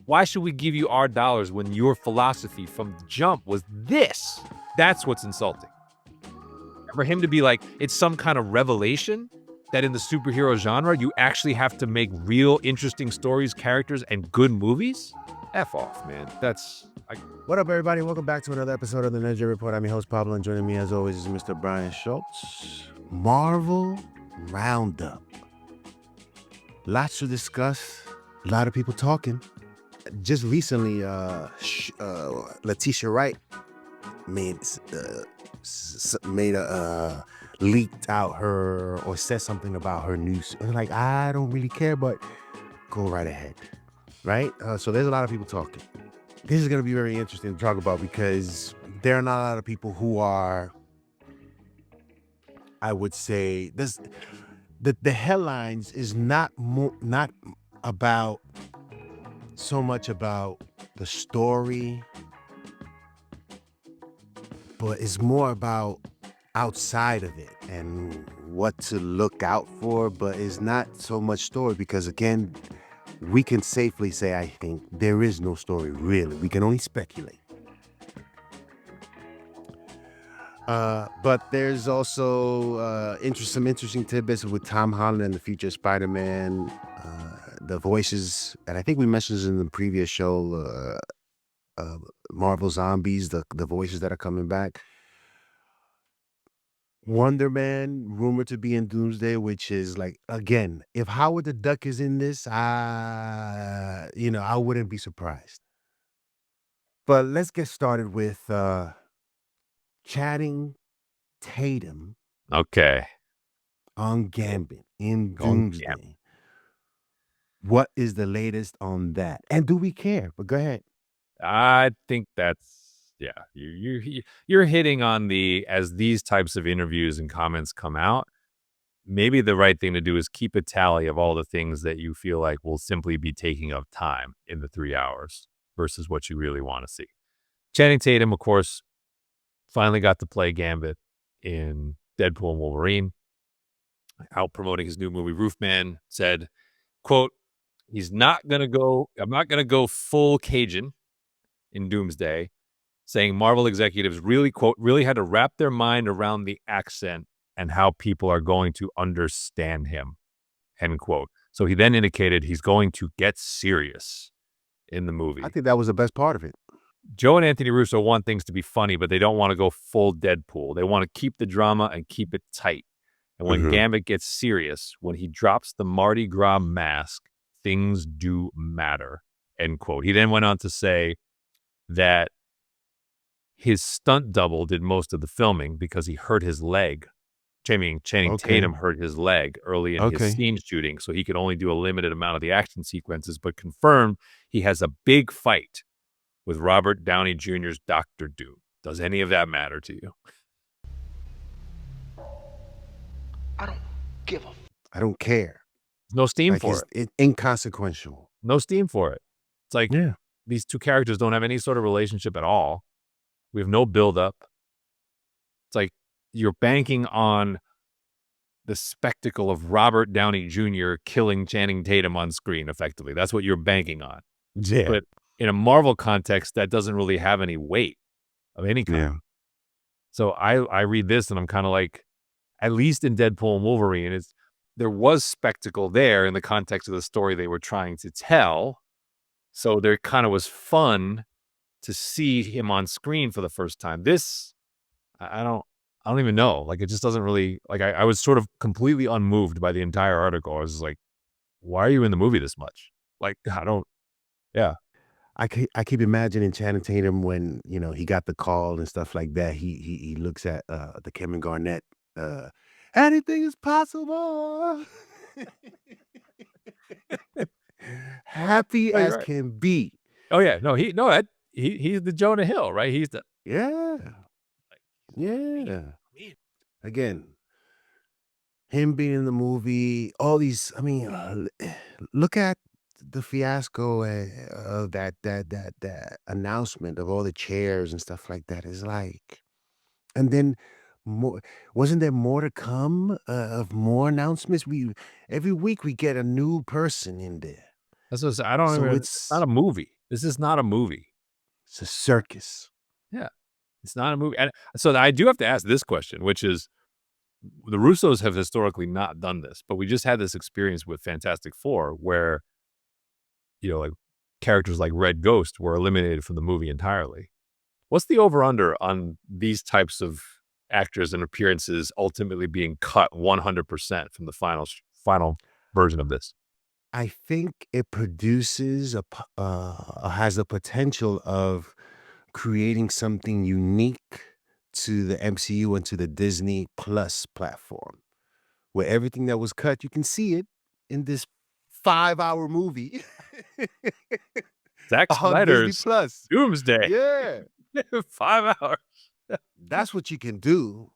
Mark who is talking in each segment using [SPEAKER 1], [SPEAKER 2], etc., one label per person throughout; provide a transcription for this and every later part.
[SPEAKER 1] Why should we give you our dollars when your philosophy from the jump was this? That's what's insulting. For him to be like, it's some kind of revelation that in the superhero genre, you actually have to make real interesting stories, characters, and good movies? F off, man.
[SPEAKER 2] What up, everybody? Welcome back to another episode of the Ninja Report. I'm your host, Pablo, and joining me as always is Mr. Brian Schultz. Marvel Roundup. Lots to discuss. A lot of people talking. Just recently, Letitia Wright leaked out her or said something about her news. And like, I don't really care, but go right ahead, right? So there's a lot of people talking. This is going to be very interesting to talk about because there are not a lot of people who are, I would say, the headlines is not about so much about the story, but it's more about outside of it and what to look out for, but it's not so much story because, again, we can safely say, I think, there is no story, really. We can only speculate. But there's also some interesting tidbits with Tom Holland and the future Spider-Man, the voices, and I think we mentioned this in the previous show, Marvel Zombies, the voices that are coming back. Wonder Man, rumored to be in Doomsday, which is like, again, if Howard the Duck is in this, I wouldn't be surprised. But let's get started with Channing Tatum
[SPEAKER 1] Okay.
[SPEAKER 2] on Gambit in
[SPEAKER 1] On
[SPEAKER 2] Doomsday.
[SPEAKER 1] Gambit.
[SPEAKER 2] What is the latest on that? And do we care? But go ahead.
[SPEAKER 1] I think you're hitting on as these types of interviews and comments come out, maybe the right thing to do is keep a tally of all the things that you feel like will simply be taking up time in the 3 hours versus what you really want to see. Channing Tatum, of course, finally got to play Gambit in Deadpool and Wolverine. Out promoting his new movie, Roofman, said, quote, I'm not going to go full Cajun in Doomsday, saying Marvel executives really, quote, really had to wrap their mind around the accent and how people are going to understand him, end quote. So he then indicated he's going to get serious in the movie.
[SPEAKER 2] I think that was the best part of it.
[SPEAKER 1] Joe and Anthony Russo want things to be funny, but they don't want to go full Deadpool. They want to keep the drama and keep it tight. And when Gambit gets serious, when he drops the Mardi Gras mask, things do matter, end quote. He then went on to say that his stunt double did most of the filming because he hurt his leg. Channing Tatum hurt his leg early in his scene shooting, so he could only do a limited amount of the action sequences, but confirmed he has a big fight with Robert Downey Jr.'s Dr. Doom. Does any of that matter to you?
[SPEAKER 2] I don't care.
[SPEAKER 1] There's no steam for it.
[SPEAKER 2] It's inconsequential.
[SPEAKER 1] No steam for it. It's like these two characters don't have any sort of relationship at all. We have no buildup. It's like you're banking on the spectacle of Robert Downey Jr. killing Channing Tatum on screen, effectively. That's what you're banking on.
[SPEAKER 2] Yeah.
[SPEAKER 1] But in a Marvel context, that doesn't really have any weight of any kind.
[SPEAKER 2] Yeah.
[SPEAKER 1] So I read this and I'm kind of like, at least in Deadpool and Wolverine, there was spectacle there in the context of the story they were trying to tell. So there kind of was fun to see him on screen for the first time. This, I don't even know. Like, it just doesn't really, like, I was sort of completely unmoved by the entire article. I was just like, why are you in the movie this much? Like,
[SPEAKER 2] I keep imagining Channing Tatum when, he got the call and stuff like that. He looks at the Kevin Garnett, anything is possible. Happy as can be.
[SPEAKER 1] Oh yeah, he's the Jonah Hill, right? He's the
[SPEAKER 2] Again, him being in the movie, all these. I mean, look at the fiasco of that announcement of all the chairs and stuff like that. Is like, and then more, wasn't there more to come of more announcements? Every week we get a new person in there.
[SPEAKER 1] That's what I don't
[SPEAKER 2] So
[SPEAKER 1] even it's not a movie. This is not a movie.
[SPEAKER 2] it's a circus.
[SPEAKER 1] Yeah. It's not a movie. And so I do have to ask this question, which is the Russos have historically not done this, but we just had this experience with Fantastic Four where, like characters like Red Ghost were eliminated from the movie entirely. What's the over under on these types of actors and appearances ultimately being cut 100% from the final version of this?
[SPEAKER 2] I think it produces has the potential of creating something unique to the MCU and to the Disney Plus platform, where everything that was cut, you can see it in this 5-hour movie
[SPEAKER 1] Zack
[SPEAKER 2] on Disney
[SPEAKER 1] Snyder's
[SPEAKER 2] Plus.
[SPEAKER 1] Doomsday.
[SPEAKER 2] Yeah,
[SPEAKER 1] 5 hours.
[SPEAKER 2] that's what you can do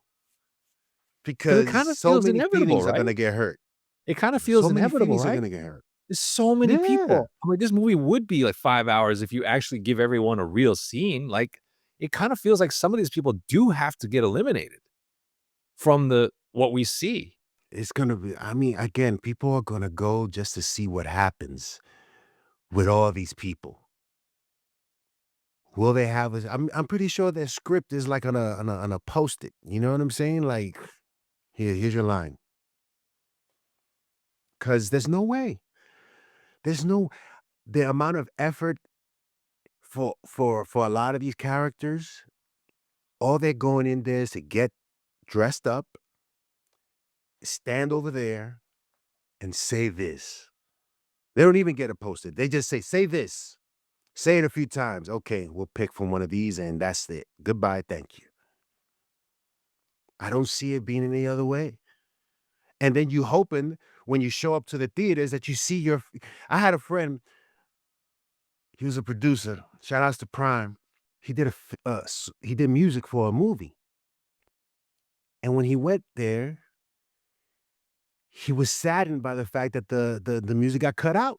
[SPEAKER 1] Because it
[SPEAKER 2] because
[SPEAKER 1] kind of
[SPEAKER 2] so
[SPEAKER 1] feels
[SPEAKER 2] many
[SPEAKER 1] inevitable,
[SPEAKER 2] feelings are
[SPEAKER 1] right?
[SPEAKER 2] gonna get hurt.
[SPEAKER 1] It kind of feels
[SPEAKER 2] So many
[SPEAKER 1] inevitable,
[SPEAKER 2] feelings are
[SPEAKER 1] right?
[SPEAKER 2] gonna get hurt.
[SPEAKER 1] There's so many
[SPEAKER 2] Yeah.
[SPEAKER 1] people. I'm like, this movie would be like 5 hours if you actually give everyone a real scene. Like, it kind of feels like some of these people do have to get eliminated from what we see.
[SPEAKER 2] It's gonna be, I mean, again, people are gonna go just to see what happens with all these people. Will they have a, I'm pretty sure their script is like on a Post-it. You know what I'm saying? Like, here's your line. Cause there's no way. There's no the amount of effort for a lot of these characters, all they're going in there is to get dressed up, stand over there, and say this. They don't even get it posted. They just say this. Say it a few times. Okay, we'll pick from one of these, and that's it. Goodbye. Thank you. I don't see it being any other way. And then you hoping when you show up to the theaters that you see your. I had a friend. He was a producer. Shout outs to Prime. He did he did music for a movie, and when he went there, he was saddened by the fact that the music got cut out.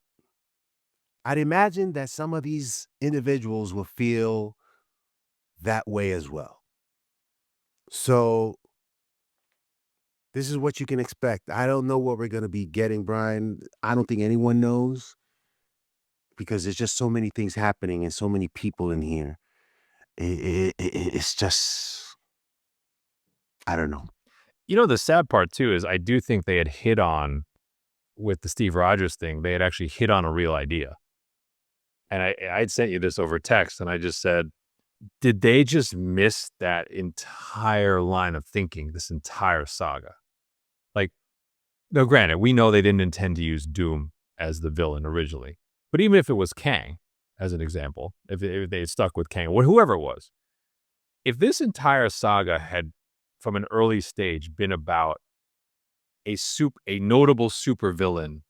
[SPEAKER 2] I'd imagine that some of these individuals will feel that way as well. So this is what you can expect. I don't know what we're gonna be getting, Brian. I don't think anyone knows because there's just so many things happening and so many people in here. It's just, I don't know.
[SPEAKER 1] The sad part too is I do think they had hit on with the Steve Rogers thing, they had actually hit on a real idea. And I'd sent you this over text and I just said, did they just miss that entire line of thinking, this entire saga? Like, no, granted, we know they didn't intend to use Doom as the villain originally. But even if it was Kang, as an example, if they had stuck with Kang or whoever it was, if this entire saga had, from an early stage, been about a notable supervillain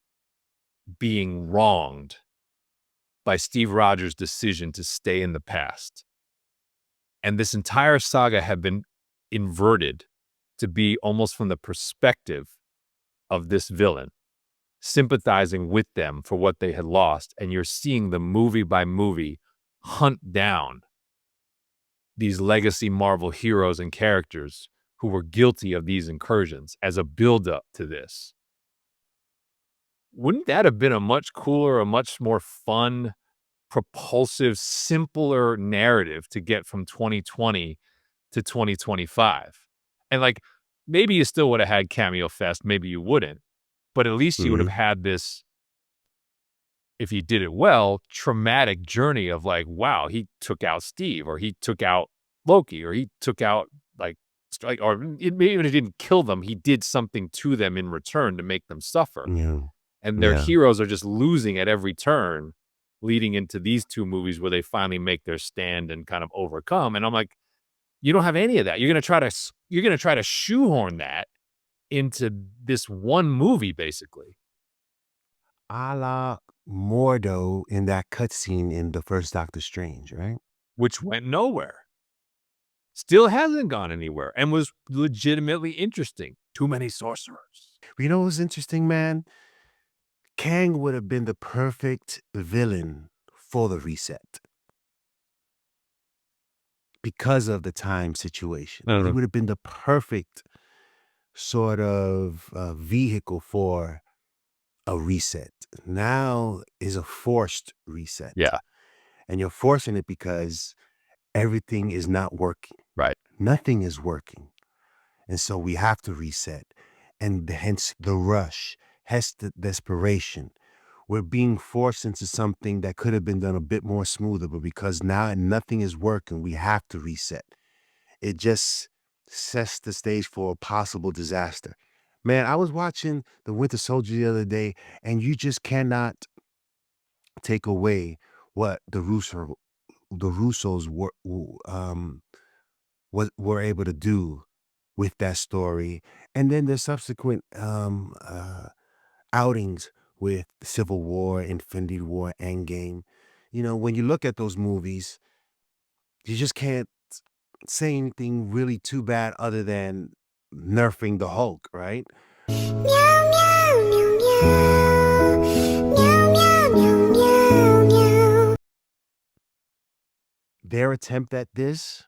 [SPEAKER 1] being wronged by Steve Rogers' decision to stay in the past, and this entire saga had been inverted to be almost from the perspective of this villain, sympathizing with them for what they had lost, and you're seeing the movie by movie hunt down these legacy Marvel heroes and characters who were guilty of these incursions as a buildup to this. Wouldn't that have been a much cooler, a much more fun, propulsive, simpler narrative to get from 2020 to 2025? And like, maybe you still would have had Cameo Fest, maybe you wouldn't, but at least you would have
[SPEAKER 2] Mhm.
[SPEAKER 1] had this, if you did it well, traumatic journey of like, wow, he took out Steve, or he took out Loki, or he took out or maybe even if he didn't kill them, he did something to them in return to make them suffer.
[SPEAKER 2] Yeah.
[SPEAKER 1] And their
[SPEAKER 2] Yeah.
[SPEAKER 1] heroes are just losing at every turn, leading into these two movies where they finally make their stand and kind of overcome. And I'm like, you don't have any of that. You're gonna try to shoehorn that into this one movie, basically,
[SPEAKER 2] A la Mordo in that cutscene in the first Doctor Strange, right?
[SPEAKER 1] which went nowhere. Still hasn't gone anywhere and was legitimately interesting. Too many sorcerers.
[SPEAKER 2] But you know what's interesting, man? Kang would have been the perfect villain for the reset. because of the time situation.
[SPEAKER 1] I don't
[SPEAKER 2] It
[SPEAKER 1] know.
[SPEAKER 2] would have been the perfect sort of vehicle for a reset. Now is a forced reset.
[SPEAKER 1] Yeah,
[SPEAKER 2] And you're forcing it because everything is not working.
[SPEAKER 1] right.
[SPEAKER 2] Nothing is working. And so we have to reset. And hence the rush, hence the desperation. We're being forced into something that could have been done a bit more smoother, but because now nothing is working, we have to reset. It just sets the stage for a possible disaster. Man, I was watching The Winter Soldier the other day, and you just cannot take away what the Russos were able to do with that story, and then the subsequent outings with Civil War, Infinity War, Endgame. You know, when you look at those movies, you just can't say anything really too bad other than nerfing the Hulk, right? Meow, meow, meow, meow. Meow, meow, meow, meow, meow. Their attempt at this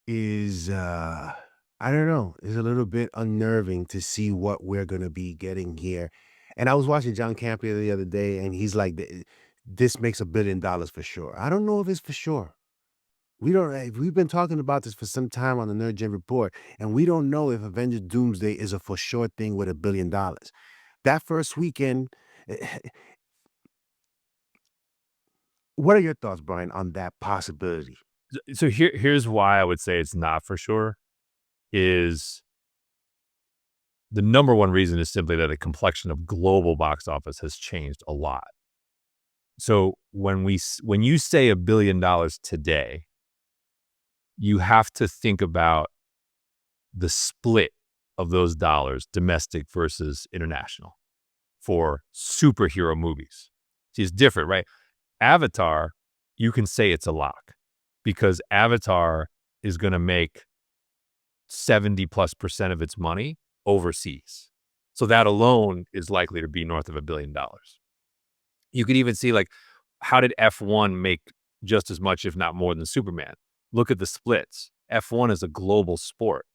[SPEAKER 2] is I don't know, is a little bit unnerving to see what we're gonna be getting here. And I was watching John Campea the other day, and he's like, This makes $1 billion for sure." I don't know if it's for sure. We don't we've been talking about this for some time on the Nerd Gen Report, and we don't know if Avengers Doomsday is a for sure thing with $1 billion. That first weekend, what are your thoughts, Brian, on that possibility?
[SPEAKER 1] So here's why I would say it's not for sure, is the number one reason is simply that the complexion of global box office has changed a lot. So when you say $1 billion today, you have to think about the split of those dollars, domestic versus international, for superhero movies. See, it's different, right? Avatar, you can say it's a lock because Avatar is going to make 70+% of its money overseas. So that alone is likely to be north of $1 billion. You could even see, like, how did F1 make just as much, if not more, than Superman? Look at the splits. F1 is a global sport.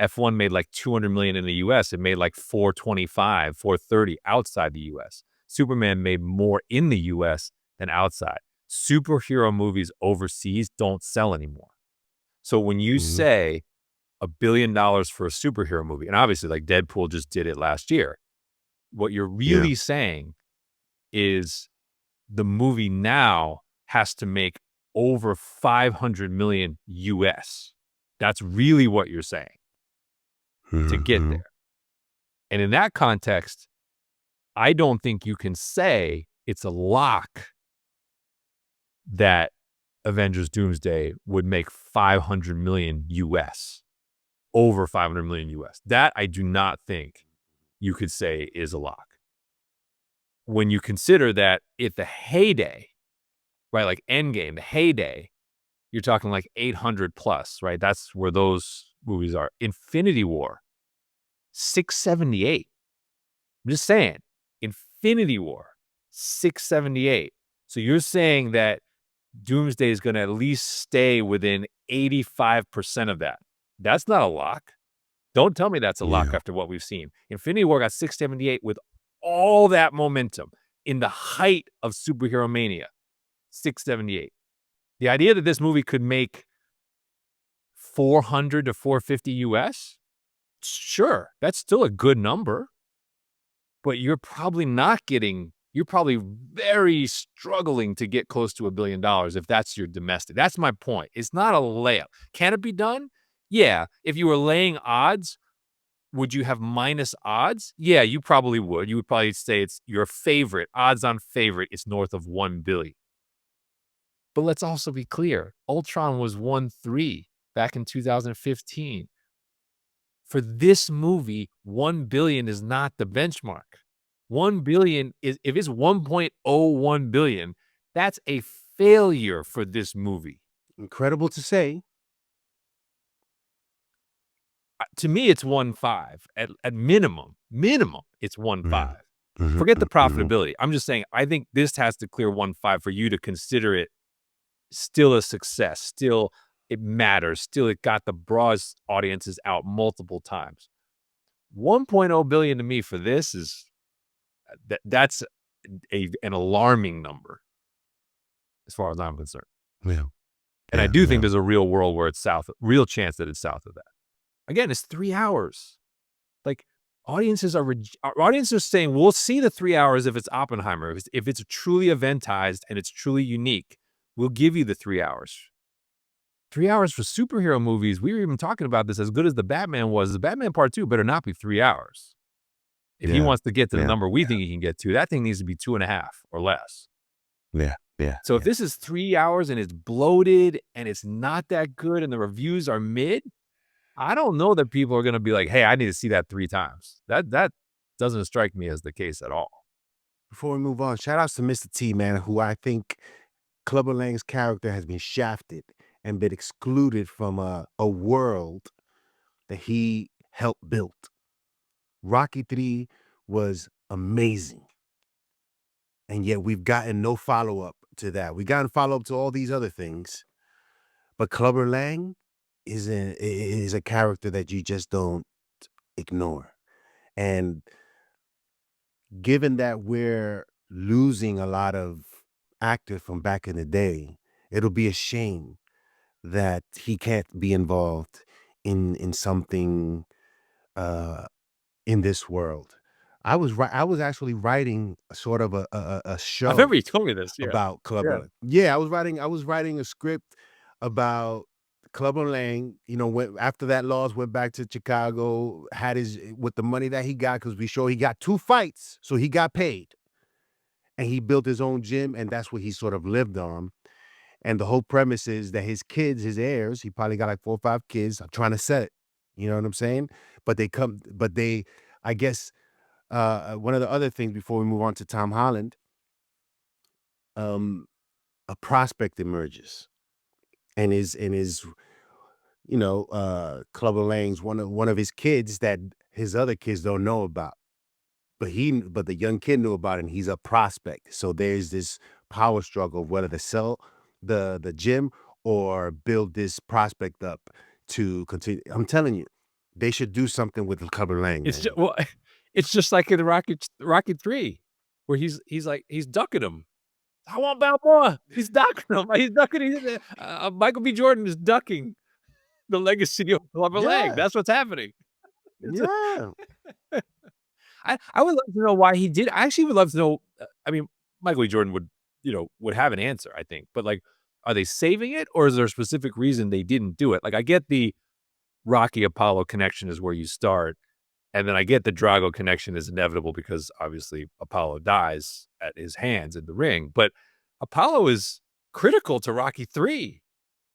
[SPEAKER 1] F1 made like 200 million in the US. It made like 425, 430 outside the US. Superman made more in the US than outside. Superhero movies overseas don't sell anymore. So when you
[SPEAKER 2] Mhm.
[SPEAKER 1] say $1 billion for a superhero movie, and obviously like Deadpool just did it last year, what you're
[SPEAKER 2] Yeah.
[SPEAKER 1] really saying is the movie now has to make over 500 million US. That's really what you're saying to get
[SPEAKER 2] Mhm.
[SPEAKER 1] there. And in that context, I don't think you can say it's a lock that Avengers Doomsday would make 500 million US, over 500 million US. That I do not think you could say is a lock. When you consider that at the heyday, right, like Endgame, the heyday, you're talking like 800 plus, right? That's where those movies are. Infinity War, 678. I'm just saying, Infinity War, 678. So you're saying that Doomsday is going to at least stay within 85% of that. That's not a lock. Don't tell me that's a lock
[SPEAKER 2] Yeah.
[SPEAKER 1] after what we've seen. Infinity War got 678 with all that momentum in the height of superhero mania. 678. The idea that this movie could make 400 to 450 US, sure, that's still a good number, but you're probably very struggling to get close to $1 billion if that's your domestic. That's my point. It's not a layup. Can it be done? Yeah. If you were laying odds, would you have minus odds? Yeah, you probably would. You would probably say it's your favorite, odds on favorite is north of 1 billion. But let's also be clear. Ultron was 1.3 back in 2015. For this movie, 1 billion is not the benchmark. 1 billion is, if it's 1.01 billion, that's a failure for this movie.
[SPEAKER 2] Incredible to say.
[SPEAKER 1] To me, it's 1.5 at minimum. Minimum, it's 1.5.
[SPEAKER 2] Yeah. Mhm,
[SPEAKER 1] Forget the
[SPEAKER 2] mhm.
[SPEAKER 1] profitability. I'm just saying, I think this has to clear 1.5 for you to consider it still a success. Still, it matters. Still, it got the broadest audiences out multiple times. 1.0 billion to me for this is that's an alarming number as far as I'm concerned.
[SPEAKER 2] Yeah.
[SPEAKER 1] And I do think there's a real world where it's real chance that it's south of that. Again, it's 3 hours. Like, audiences are saying, we'll see the 3 hours if it's Oppenheimer. If it's truly eventized and it's truly unique, we'll give you the 3 hours. 3 hours for superhero movies, we were even talking about this, as good as the Batman was, the Batman Part 2 better not be 3 hours. If he wants to get to the number we think he can get to, that thing needs to be 2.5 or less.
[SPEAKER 2] Yeah.
[SPEAKER 1] So if this is 3 hours and it's bloated and it's not that good and the reviews are mid, I don't know that people are going to be like, hey, I need to see that 3 times. That doesn't strike me as the case at all.
[SPEAKER 2] Before we move on, shout outs to Mr. T, man, who I think Clubber Lang's character has been shafted and been excluded from a world that he helped build. Rocky 3 was amazing. And yet we've gotten no follow-up to that. We've gotten follow-up to all these other things. But Clubber Lang is a character that you just don't ignore. And given that we're losing a lot of actors from back in the day, it'll be a shame that he can't be involved in something in this world. I was actually writing sort of a show.
[SPEAKER 1] I remember you told me this.
[SPEAKER 2] About Clubber Lang. Yeah, I was writing a script about Clubber Lang. You know, after that loss, went back to Chicago, had with the money that he got, because he got 2 fights, so he got paid. And he built his own gym, and that's what he sort of lived on. And the whole premise is that his kids, his heirs, he probably got like 4 or 5 kids, are trying to sell it. You know what I'm saying? But I guess, one of the other things before we move on to Tom Holland, a prospect emerges, and is Clubber Lang's one of his kids that his other kids don't know about, but the young kid knew about it, and he's a prospect. So there's this power struggle of whether to sell the gym or build this prospect up to continue. I'm telling you, they should do something with Clubber Lang.
[SPEAKER 1] It's just like in Rocky 3, where he's ducking him. I want Balboa. He's ducking him. He's ducking. Michael B. Jordan is ducking the legacy of Clubber Lang. That's what's happening.
[SPEAKER 2] Yeah.
[SPEAKER 1] I would love to know why he did. I actually would love to know. I mean, Michael B. Jordan would have an answer, I think. But like, are they saving it, or is there a specific reason they didn't do it? Like, I get the Rocky Apollo connection is where you start, and then I get the Drago connection is inevitable because obviously Apollo dies at his hands in the ring. But Apollo is critical to Rocky 3.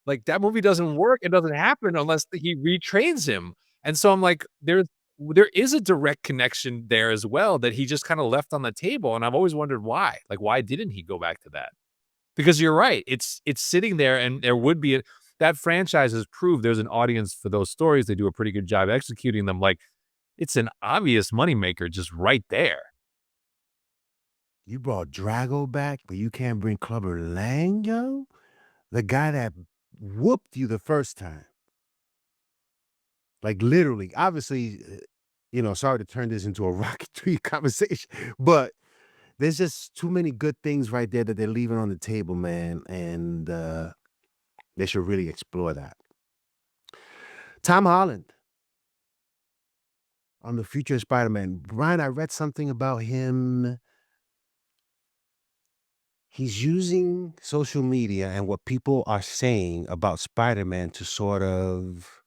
[SPEAKER 1] Like, that movie doesn't work. It doesn't happen unless he retrains him. And so I'm like, there is a direct connection there as well that he just kind of left on the table. And I've always wondered why. Like, why didn't he go back to that? Because you're right. It's sitting there, and there would be that franchise has proved there's an audience for those stories. They do a pretty good job executing them. Like, it's an obvious moneymaker just right there.
[SPEAKER 2] You brought Drago back, but you can't bring Clubber Lang, yo? The guy that whooped you the first time. Like, literally. Obviously, sorry to turn this into a Rocky 3 conversation, but there's just too many good things right there that they're leaving on the table, man, and they should really explore that. Tom Holland on the future of Spider-Man. Brian, I read something about him. He's using social media and what people are saying about Spider-Man to sort of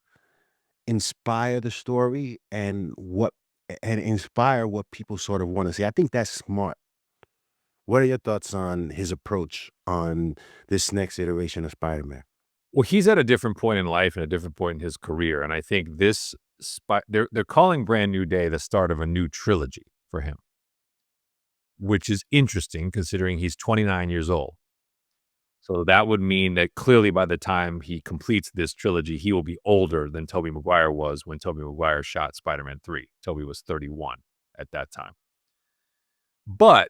[SPEAKER 2] inspire the story and inspire what people sort of want to see. I think that's smart. What are your thoughts on his approach on this next iteration of Spider-Man?
[SPEAKER 1] Well, he's at a different point in life and a different point in his career. And I think they're calling Brand New Day the start of a new trilogy for him, which is interesting considering he's 29 years old. So that would mean that clearly by the time he completes this trilogy, he will be older than Tobey Maguire was when Tobey Maguire shot Spider-Man 3. Tobey was 31 at that time. But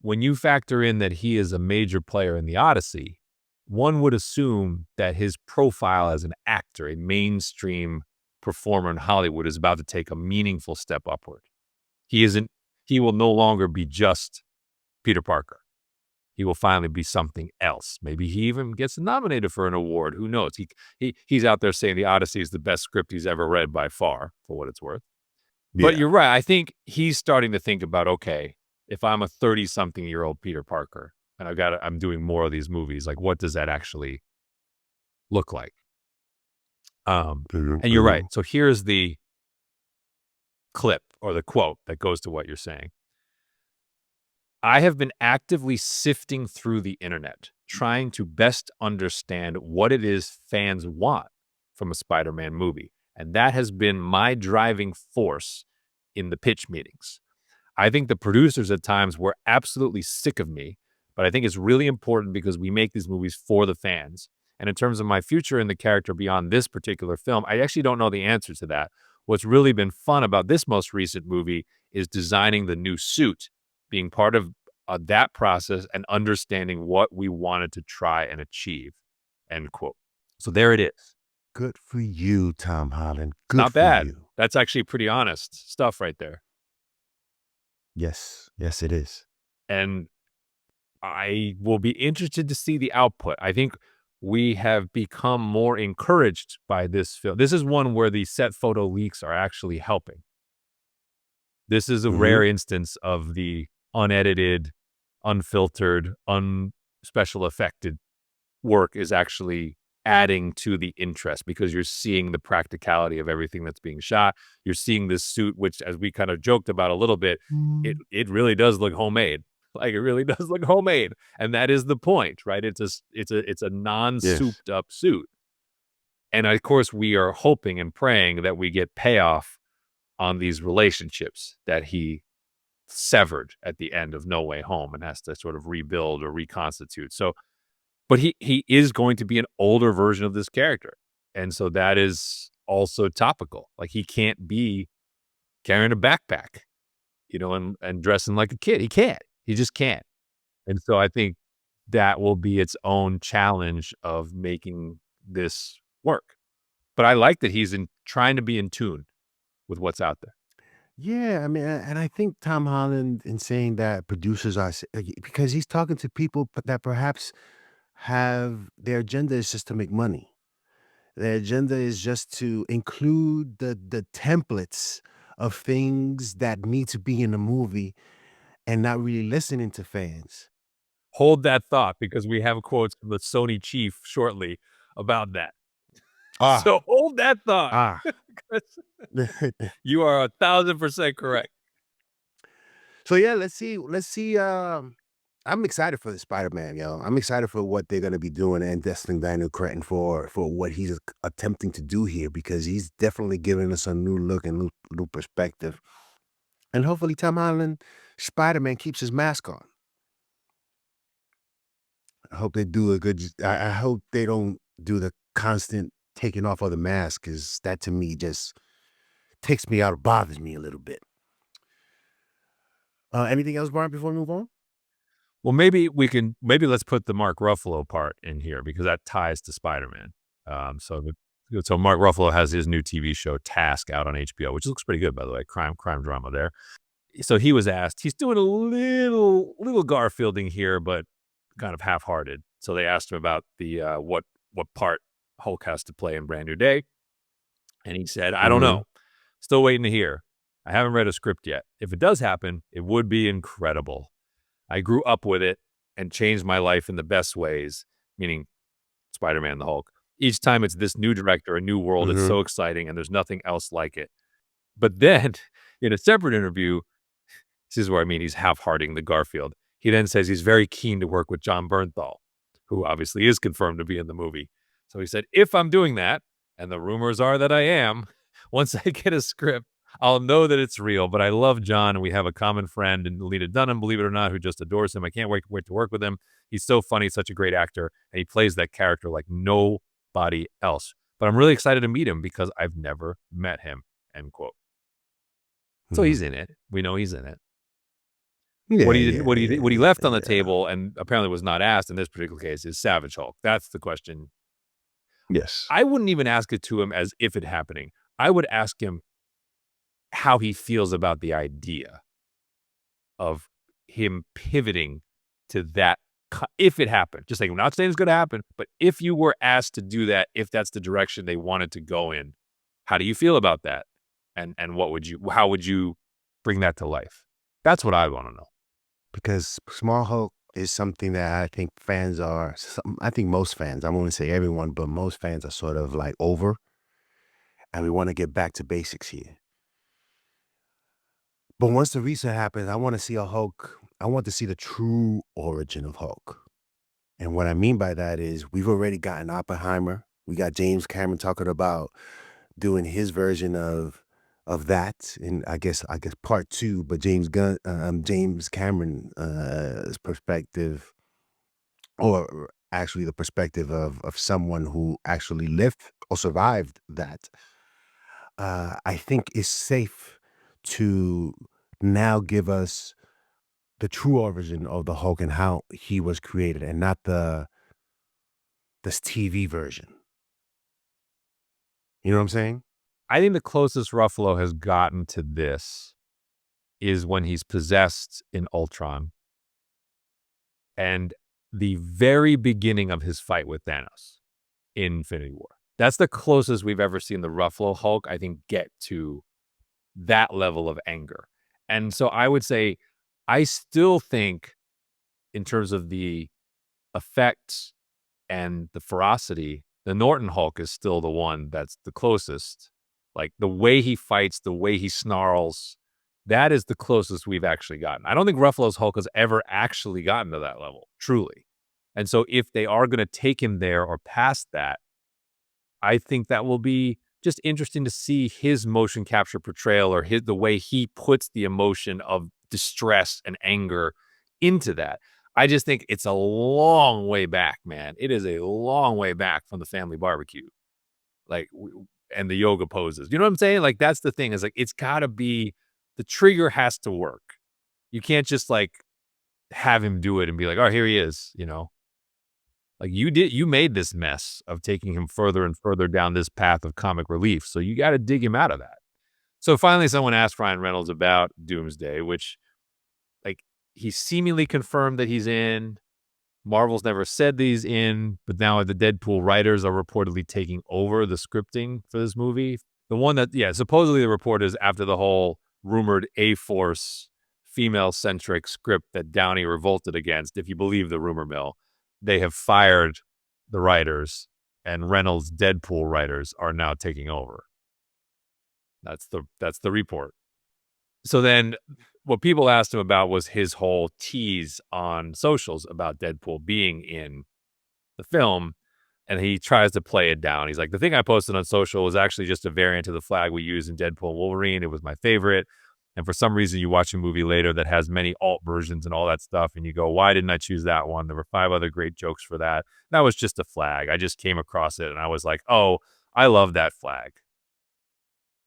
[SPEAKER 1] when you factor in that he is a major player in the Odyssey, one would assume that his profile as an actor, a mainstream performer in Hollywood, is about to take a meaningful step upward. He will no longer be just Peter Parker. He will finally be something else. Maybe he even gets nominated for an award. Who knows? He's out there saying The Odyssey is the best script he's ever read by far, for what it's worth. But
[SPEAKER 2] Yeah.
[SPEAKER 1] you're right. I think he's starting to think about, okay, if I'm a 30-something-year-old Peter Parker and I'm doing more of these movies, like what does that actually look like? And you're right. So here's the clip or the quote that goes to what you're saying. I have been actively sifting through the internet, trying to best understand what it is fans want from a Spider-Man movie. And that has been my driving force in the pitch meetings. I think the producers at times were absolutely sick of me, but I think it's really important because we make these movies for the fans. And in terms of my future in the character beyond this particular film, I actually don't know the answer to that. What's really been fun about this most recent movie is designing the new suit, being part of that process and understanding what we wanted to try and achieve, end quote. So there it is.
[SPEAKER 2] Good for you, Tom Holland. Good
[SPEAKER 1] Not
[SPEAKER 2] for
[SPEAKER 1] bad.
[SPEAKER 2] you.
[SPEAKER 1] That's actually pretty honest stuff right there.
[SPEAKER 2] Yes. Yes, it is.
[SPEAKER 1] And I will be interested to see the output. I think we have become more encouraged by this film. This is one where the set photo leaks are actually helping. This is a rare instance of the unedited, unfiltered, unspecial effected work is actually adding to the interest because you're seeing the practicality of everything that's being shot. You're seeing this suit, which, as we kind of joked about a little bit, it really does look homemade. Like it really does look homemade, and that is the point, right? It's a non-souped up suit, and of course we are hoping and praying that we get payoff on these relationships that he severed at the end of No Way Home and has to sort of rebuild or reconstitute. So, but he is going to be an older version of this character, and so that is also topical. Like he can't be carrying a backpack, and dressing like a kid. He can't. He just can't. And so I think that will be its own challenge of making this work. But I like that he's trying to be in tune with what's out there.
[SPEAKER 2] Yeah, I mean, and I think Tom Holland in saying that producers are because he's talking to people that perhaps have their agenda is just to make money. Their agenda is just to include the templates of things that need to be in a movie and not really listening to fans.
[SPEAKER 1] Hold that thought because we have quotes from the Sony chief shortly about that.
[SPEAKER 2] Ah,
[SPEAKER 1] So hold that thought.
[SPEAKER 2] ah.
[SPEAKER 1] You are 1,000% correct.
[SPEAKER 2] So yeah, let's see. Let's see. I'm excited for the Spider-Man, yo. I'm excited for what they're gonna be doing and Destin Daniel Cretton for what he's attempting to do here because he's definitely giving us a new look and new perspective. And hopefully Tom Holland Spider-Man keeps his mask on. I hope they do a good I hope they don't do the constant taking off of the mask because that to me just takes me out, bothers me a little bit. Anything else, Brian, before we move on?
[SPEAKER 1] Well, maybe let's put the Mark Ruffalo part in here because that ties to Spider-Man. So Mark Ruffalo has his new TV show Task out on HBO, which looks pretty good, by the way, crime drama there. So he was asked, he's doing a little Garfielding here, but kind of half-hearted. So they asked him about the what part Hulk has to play in Brand New Day, and he said, "I don't know, still waiting to hear. I haven't read a script yet. If it does happen, it would be incredible. I grew up with it and changed my life in the best ways," meaning Spider-Man, the Hulk. "Each time it's this new director, a new world. It's so exciting, and there's nothing else like it." But then, in a separate interview, this is where he's half-hearting the Garfield. He then says he's very keen to work with John Bernthal, who obviously is confirmed to be in the movie. So he said, "If I'm doing that, and the rumors are that I am, once I get a script, I'll know that it's real. But I love John, and we have a common friend in Lena Dunham, believe it or not, who just adores him. I can't wait to work with him. He's so funny, such a great actor, and he plays that character like nobody else. But I'm really excited to meet him because I've never met him," end quote. So he's in it. We know he's in it.
[SPEAKER 2] Yeah,
[SPEAKER 1] What he did,
[SPEAKER 2] yeah, yeah,
[SPEAKER 1] what he
[SPEAKER 2] yeah,
[SPEAKER 1] left on the
[SPEAKER 2] yeah.
[SPEAKER 1] table, and apparently was not asked in this particular case, is Savage Hulk. That's the question.
[SPEAKER 2] Yes.
[SPEAKER 1] I wouldn't even ask it to him as if it happening. I would ask him how he feels about the idea of him pivoting to that if it happened. Just like, I'm not saying it's gonna happen, but if you were asked to do that, if that's the direction they wanted to go in, how do you feel about that? And what would you how would you bring that to life? That's what I wanna know.
[SPEAKER 2] Because Small Hulk is something that I think fans are, I think most fans, I won't say everyone, but most fans are sort of like over, and we want to get back to basics here. But once the reset happens, I want to see a Hulk. I want to see the true origin of Hulk. And what I mean by that is we've already gotten Oppenheimer. We got James Cameron talking about doing his version of that, and I guess part two. But James Cameron, perspective, or actually the perspective of someone who actually lived or survived that. I think is safe to now give us the true origin of the Hulk and how he was created, and not this TV version. You know what I'm saying?
[SPEAKER 1] I think the closest Ruffalo has gotten to this is when he's possessed in Ultron and the very beginning of his fight with Thanos in Infinity War. That's the closest we've ever seen the Ruffalo Hulk, I think, get to that level of anger. And so I would say, I still think, in terms of the effects and the ferocity, the Norton Hulk is still the one that's the closest. Like, the way he fights, the way he snarls, that is the closest we've actually gotten. I don't think Ruffalo's Hulk has ever actually gotten to that level, truly. And so if they are going to take him there or past that, I think that will be just interesting to see his motion capture portrayal, or the way he puts the emotion of distress and anger into that. I just think it's a long way back, man. It is a long way back from the family barbecue, like, and the yoga poses. You know what I'm saying? Like, that's the thing, is like, it's got to be, the trigger has to work. You can't just like have him do it and be like, oh, here he is, you know? Like, you made this mess of taking him further and further down this path of comic relief. So you got to dig him out of that. So finally, someone asked Ryan Reynolds about Doomsday, which, like, he seemingly confirmed that he's in. Marvel's never said that he's in, but now the Deadpool writers are reportedly taking over the scripting for this movie. The one that, yeah, supposedly the report is after the whole rumored A-Force female-centric script that Downey revolted against, if you believe the rumor mill, they have fired the writers, and Reynolds' Deadpool writers are now taking over. That's the report. So then what people asked him about was his whole tease on socials about Deadpool being in the film, and he tries to play it down. He's like, the thing I posted on social was actually just a variant of the flag we use in Deadpool and Wolverine. It was my favorite. And for some reason, you watch a movie later that has many alt versions and all that stuff, and you go, why didn't I choose that one? There were 5 other great jokes for that. That was just a flag. I just came across it, and I was like, oh, I love that flag.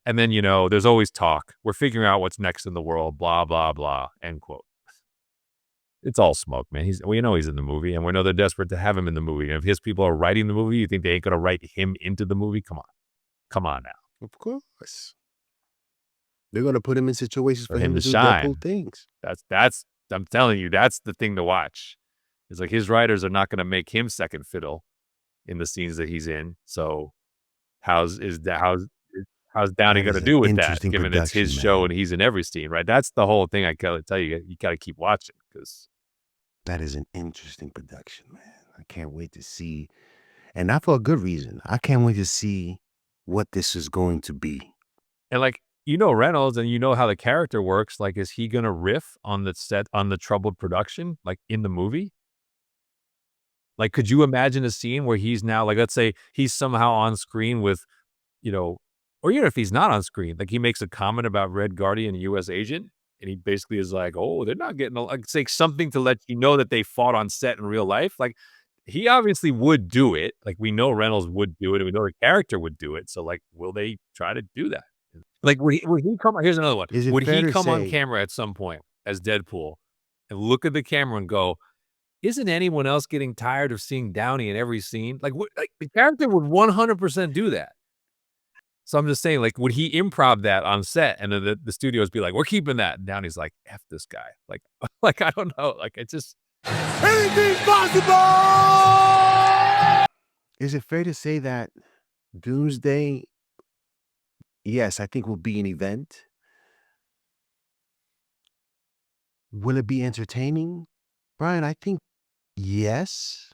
[SPEAKER 1] And then, there's always talk. We're figuring out what's next in the world, blah, blah, blah, end quote. It's all smoke, man. We know he's in the movie, and we know they're desperate to have him in the movie. And if his people are writing the movie, you think they ain't going to write him into the movie? Come on. Come on now.
[SPEAKER 2] Of course. They're gonna put him in situations
[SPEAKER 1] For
[SPEAKER 2] for
[SPEAKER 1] him
[SPEAKER 2] him
[SPEAKER 1] to
[SPEAKER 2] to do
[SPEAKER 1] shine.
[SPEAKER 2] Deadpool things.
[SPEAKER 1] I'm telling you, that's the thing to watch. It's like, his writers are not going to make him second fiddle in the scenes that he's in. So how's Downey
[SPEAKER 2] That
[SPEAKER 1] going
[SPEAKER 2] is
[SPEAKER 1] to
[SPEAKER 2] an
[SPEAKER 1] do with that,
[SPEAKER 2] interesting
[SPEAKER 1] given it's his
[SPEAKER 2] production,
[SPEAKER 1] show
[SPEAKER 2] man.
[SPEAKER 1] and he's in every scene, right? That's the whole thing I gotta tell you. You got to keep watching, because
[SPEAKER 2] That is an interesting production, man. I can't wait to see, and not for a good reason. I can't wait to see what this is going to be.
[SPEAKER 1] and like, Reynolds, and how the character works. Like, is he gonna riff on the set, on the troubled production, like in the movie? Like, could you imagine a scene where he's now, like, let's say he's somehow on screen with, or even if he's not on screen, like, he makes a comment about Red Guardian, U.S. agent, and he basically is like, oh, they're not getting, like, say something to let you know that they fought on set in real life. Like, he obviously would do it. Like, we know Reynolds would do it, and we know the character would do it. So, like, will they try to do that? Like, would he come? Here's another one.
[SPEAKER 2] Is it
[SPEAKER 1] Would
[SPEAKER 2] fair
[SPEAKER 1] he
[SPEAKER 2] to
[SPEAKER 1] come on
[SPEAKER 2] say?
[SPEAKER 1] camera at some point as Deadpool and look at the camera and go, isn't anyone else getting tired of seeing Downey in every scene? Like, what, like the character would 100% do that. So I'm just saying, like, would he improv that on set? And then the studios be like, we're keeping that. And Downey's like, F this guy. Like, like, I don't know. Like, it's just
[SPEAKER 2] Anything's possible! Is it fair to say that Doomsday, yes, I think will be an event? Will it be entertaining? Brian, I think yes.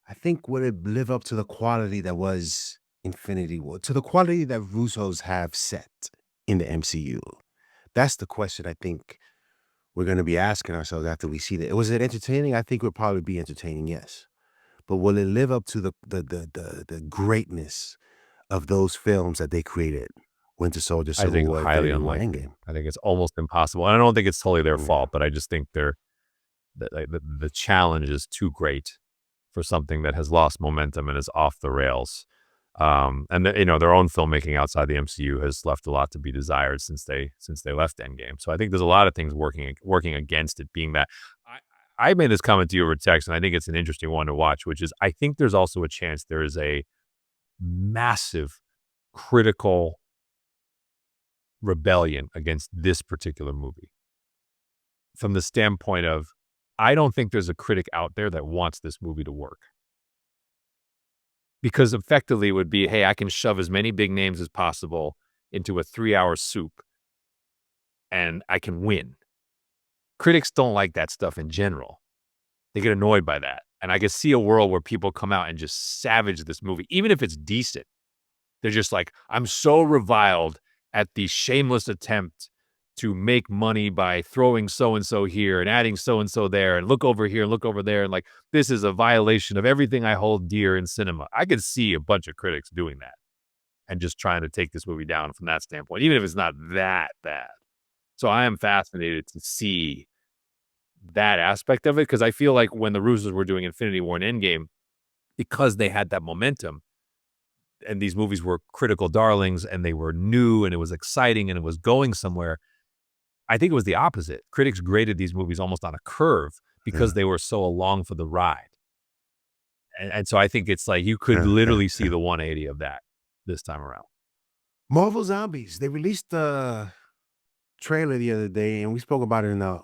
[SPEAKER 2] I think will it live up to the quality that was Infinity War, to the quality that Russos have set in the MCU? That's the question I think we're going to be asking ourselves after we see that. Was it entertaining? I think it would probably be entertaining, yes. But will it live up to the greatness of those films that they created? Winter Soldier,
[SPEAKER 1] I
[SPEAKER 2] Civil
[SPEAKER 1] think
[SPEAKER 2] War,
[SPEAKER 1] highly
[SPEAKER 2] Infinity War,
[SPEAKER 1] unlikely.
[SPEAKER 2] Endgame.
[SPEAKER 1] I think it's almost impossible. And I don't think it's totally their
[SPEAKER 2] Yeah.
[SPEAKER 1] fault, but I just think the challenge is too great for something that has lost momentum and is off the rails. And their own filmmaking outside the MCU has left a lot to be desired since they left Endgame. So I think there's a lot of things working against it being that. I made this comment to you over text, and I think it's an interesting one to watch, which is I think there's also a chance there is a massive critical rebellion against this particular movie. From the standpoint of, I don't think there's a critic out there that wants this movie to work. Because effectively it would be, hey, I can shove as many big names as possible into a 3-hour soup and I can win. Critics don't like that stuff in general. They get annoyed by that. And I can see a world where people come out and just savage this movie, even if it's decent. They're just like, I'm so reviled at the shameless attempt to make money by throwing so-and-so here and adding so-and-so there and look over here and look over there. And like, this is a violation of everything I hold dear in cinema. I could see a bunch of critics doing that and just trying to take this movie down from that standpoint, even if it's not that bad. So I am fascinated to see that aspect of it, because I feel like when the Russos were doing Infinity War and Endgame, because they had that momentum, and these movies were critical darlings and they were new and it was exciting and it was going somewhere. I think it was the opposite. Critics graded these movies almost on a curve because they were so along for the ride. And so I think it's like you could literally see the 180 of that this time around.
[SPEAKER 2] Marvel Zombies. They released a trailer the other day, and we spoke about it in our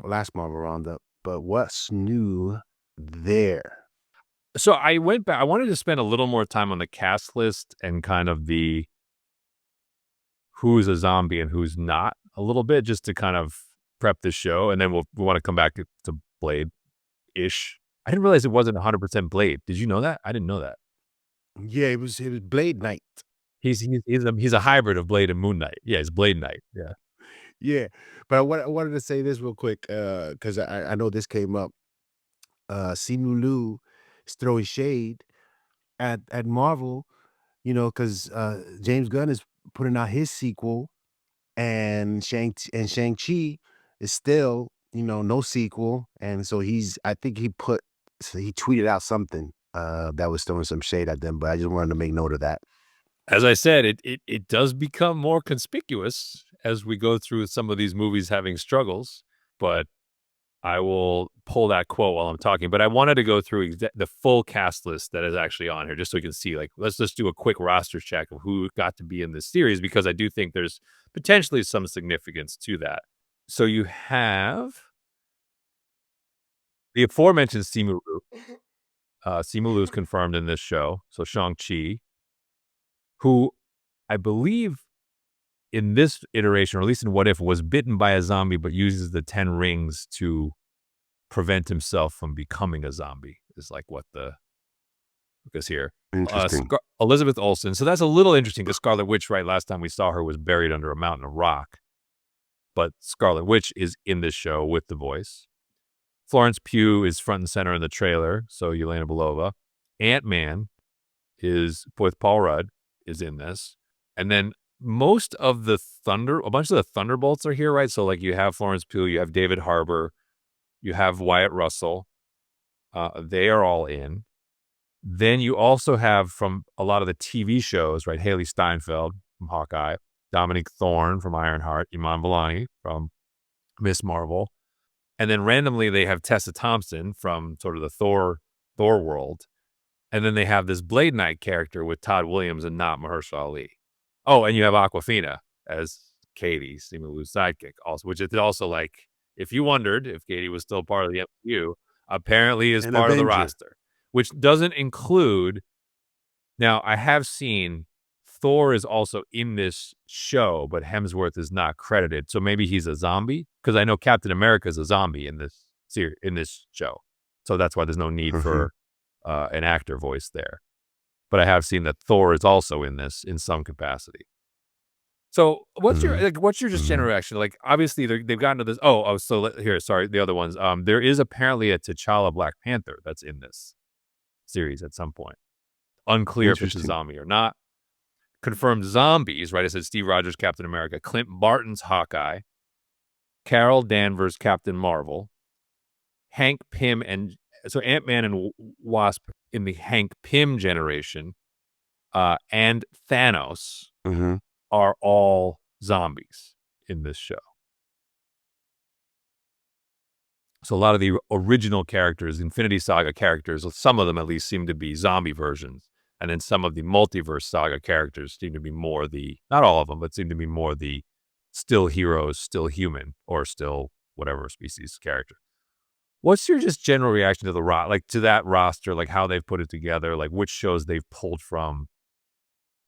[SPEAKER 2] last Marvel Roundup. But what's new there?
[SPEAKER 1] So I went back. I wanted to spend a little more time on the cast list and kind of the who's a zombie and who's not a little bit, just to kind of prep the show. And then we want to come back to Blade-ish. I didn't realize it wasn't 100% Blade. Did you know that? I didn't know that.
[SPEAKER 2] Yeah, it was Blade Knight.
[SPEAKER 1] He's a hybrid of Blade and Moon Knight. Yeah, he's Blade Knight. Yeah.
[SPEAKER 2] Yeah. But I wanted to say this real quick, because I know this came up. Simu Liu is throwing shade at Marvel, because James Gunn is putting out his sequel, and Shang-Chi is still, no sequel. And so I think he tweeted out something that was throwing some shade at them, but I just wanted to make note of that.
[SPEAKER 1] As I said, it does become more conspicuous as we go through some of these movies having struggles, but I will pull that quote while I'm talking. But I wanted to go through the full cast list that is actually on here, just so we can see, like, let's just do a quick roster check of who got to be in this series, because I do think there's potentially some significance to that. So you have the aforementioned Simu Liu. Simu Liu is confirmed in this show. So Shang-Chi, who I believe in this iteration, or at least in What If, was bitten by a zombie, but uses the 10 rings to prevent himself from becoming a zombie, is like what the focus here.
[SPEAKER 2] Interesting.
[SPEAKER 1] Elizabeth Olsen. So that's a little interesting, because Scarlet Witch, right, last time we saw her was buried under a mountain of rock. But Scarlet Witch is in this show with the voice. Florence Pugh is front and center in the trailer, so Yelena Belova. Ant-Man is with Paul Rudd is in this. And then most of a bunch of the Thunderbolts are here, right? So like you have Florence Pugh, you have David Harbour, you have Wyatt Russell. They are all in. Then you also have, from a lot of the TV shows, right, Haley Steinfeld from Hawkeye, Dominic Thorne from Ironheart, Iman Vellani from Miss Marvel. And then randomly they have Tessa Thompson from sort of the Thor world. And then they have this Blade Knight character with Todd Williams and not Mahershala Ali. Oh, and you have Awkwafina as Katie, Simu Liu's sidekick, also, which is also like, if you wondered if Katie was still part of the MCU, apparently is
[SPEAKER 2] An
[SPEAKER 1] part of the
[SPEAKER 2] Avenger.
[SPEAKER 1] roster, which doesn't include. Now, I have seen Thor is also in this show, but Hemsworth is not credited. So maybe he's a zombie, because I know Captain America is a zombie in this show. So that's why there's no need for an actor voice there. But I have seen that Thor is also in this in some capacity. So what's your just general reaction? Like, obviously they've gotten to this. Sorry, the other ones. There is apparently a T'Challa Black Panther that's in this series at some point. Unclear if it's a zombie or not. Confirmed zombies, right? I said Steve Rogers, Captain America, Clint Barton's Hawkeye, Carol Danvers, Captain Marvel, Hank Pym, and so Ant-Man and Wasp in the Hank Pym generation, and Thanos are all zombies in this show. So a lot of the original characters, Infinity Saga characters, some of them at least seem to be zombie versions. And then some of the multiverse saga characters seem to be more not all of them, but seem to be more the still heroes, still human, or still whatever species character. What's your just general reaction to to that roster, like how they've put it together, like which shows they've pulled from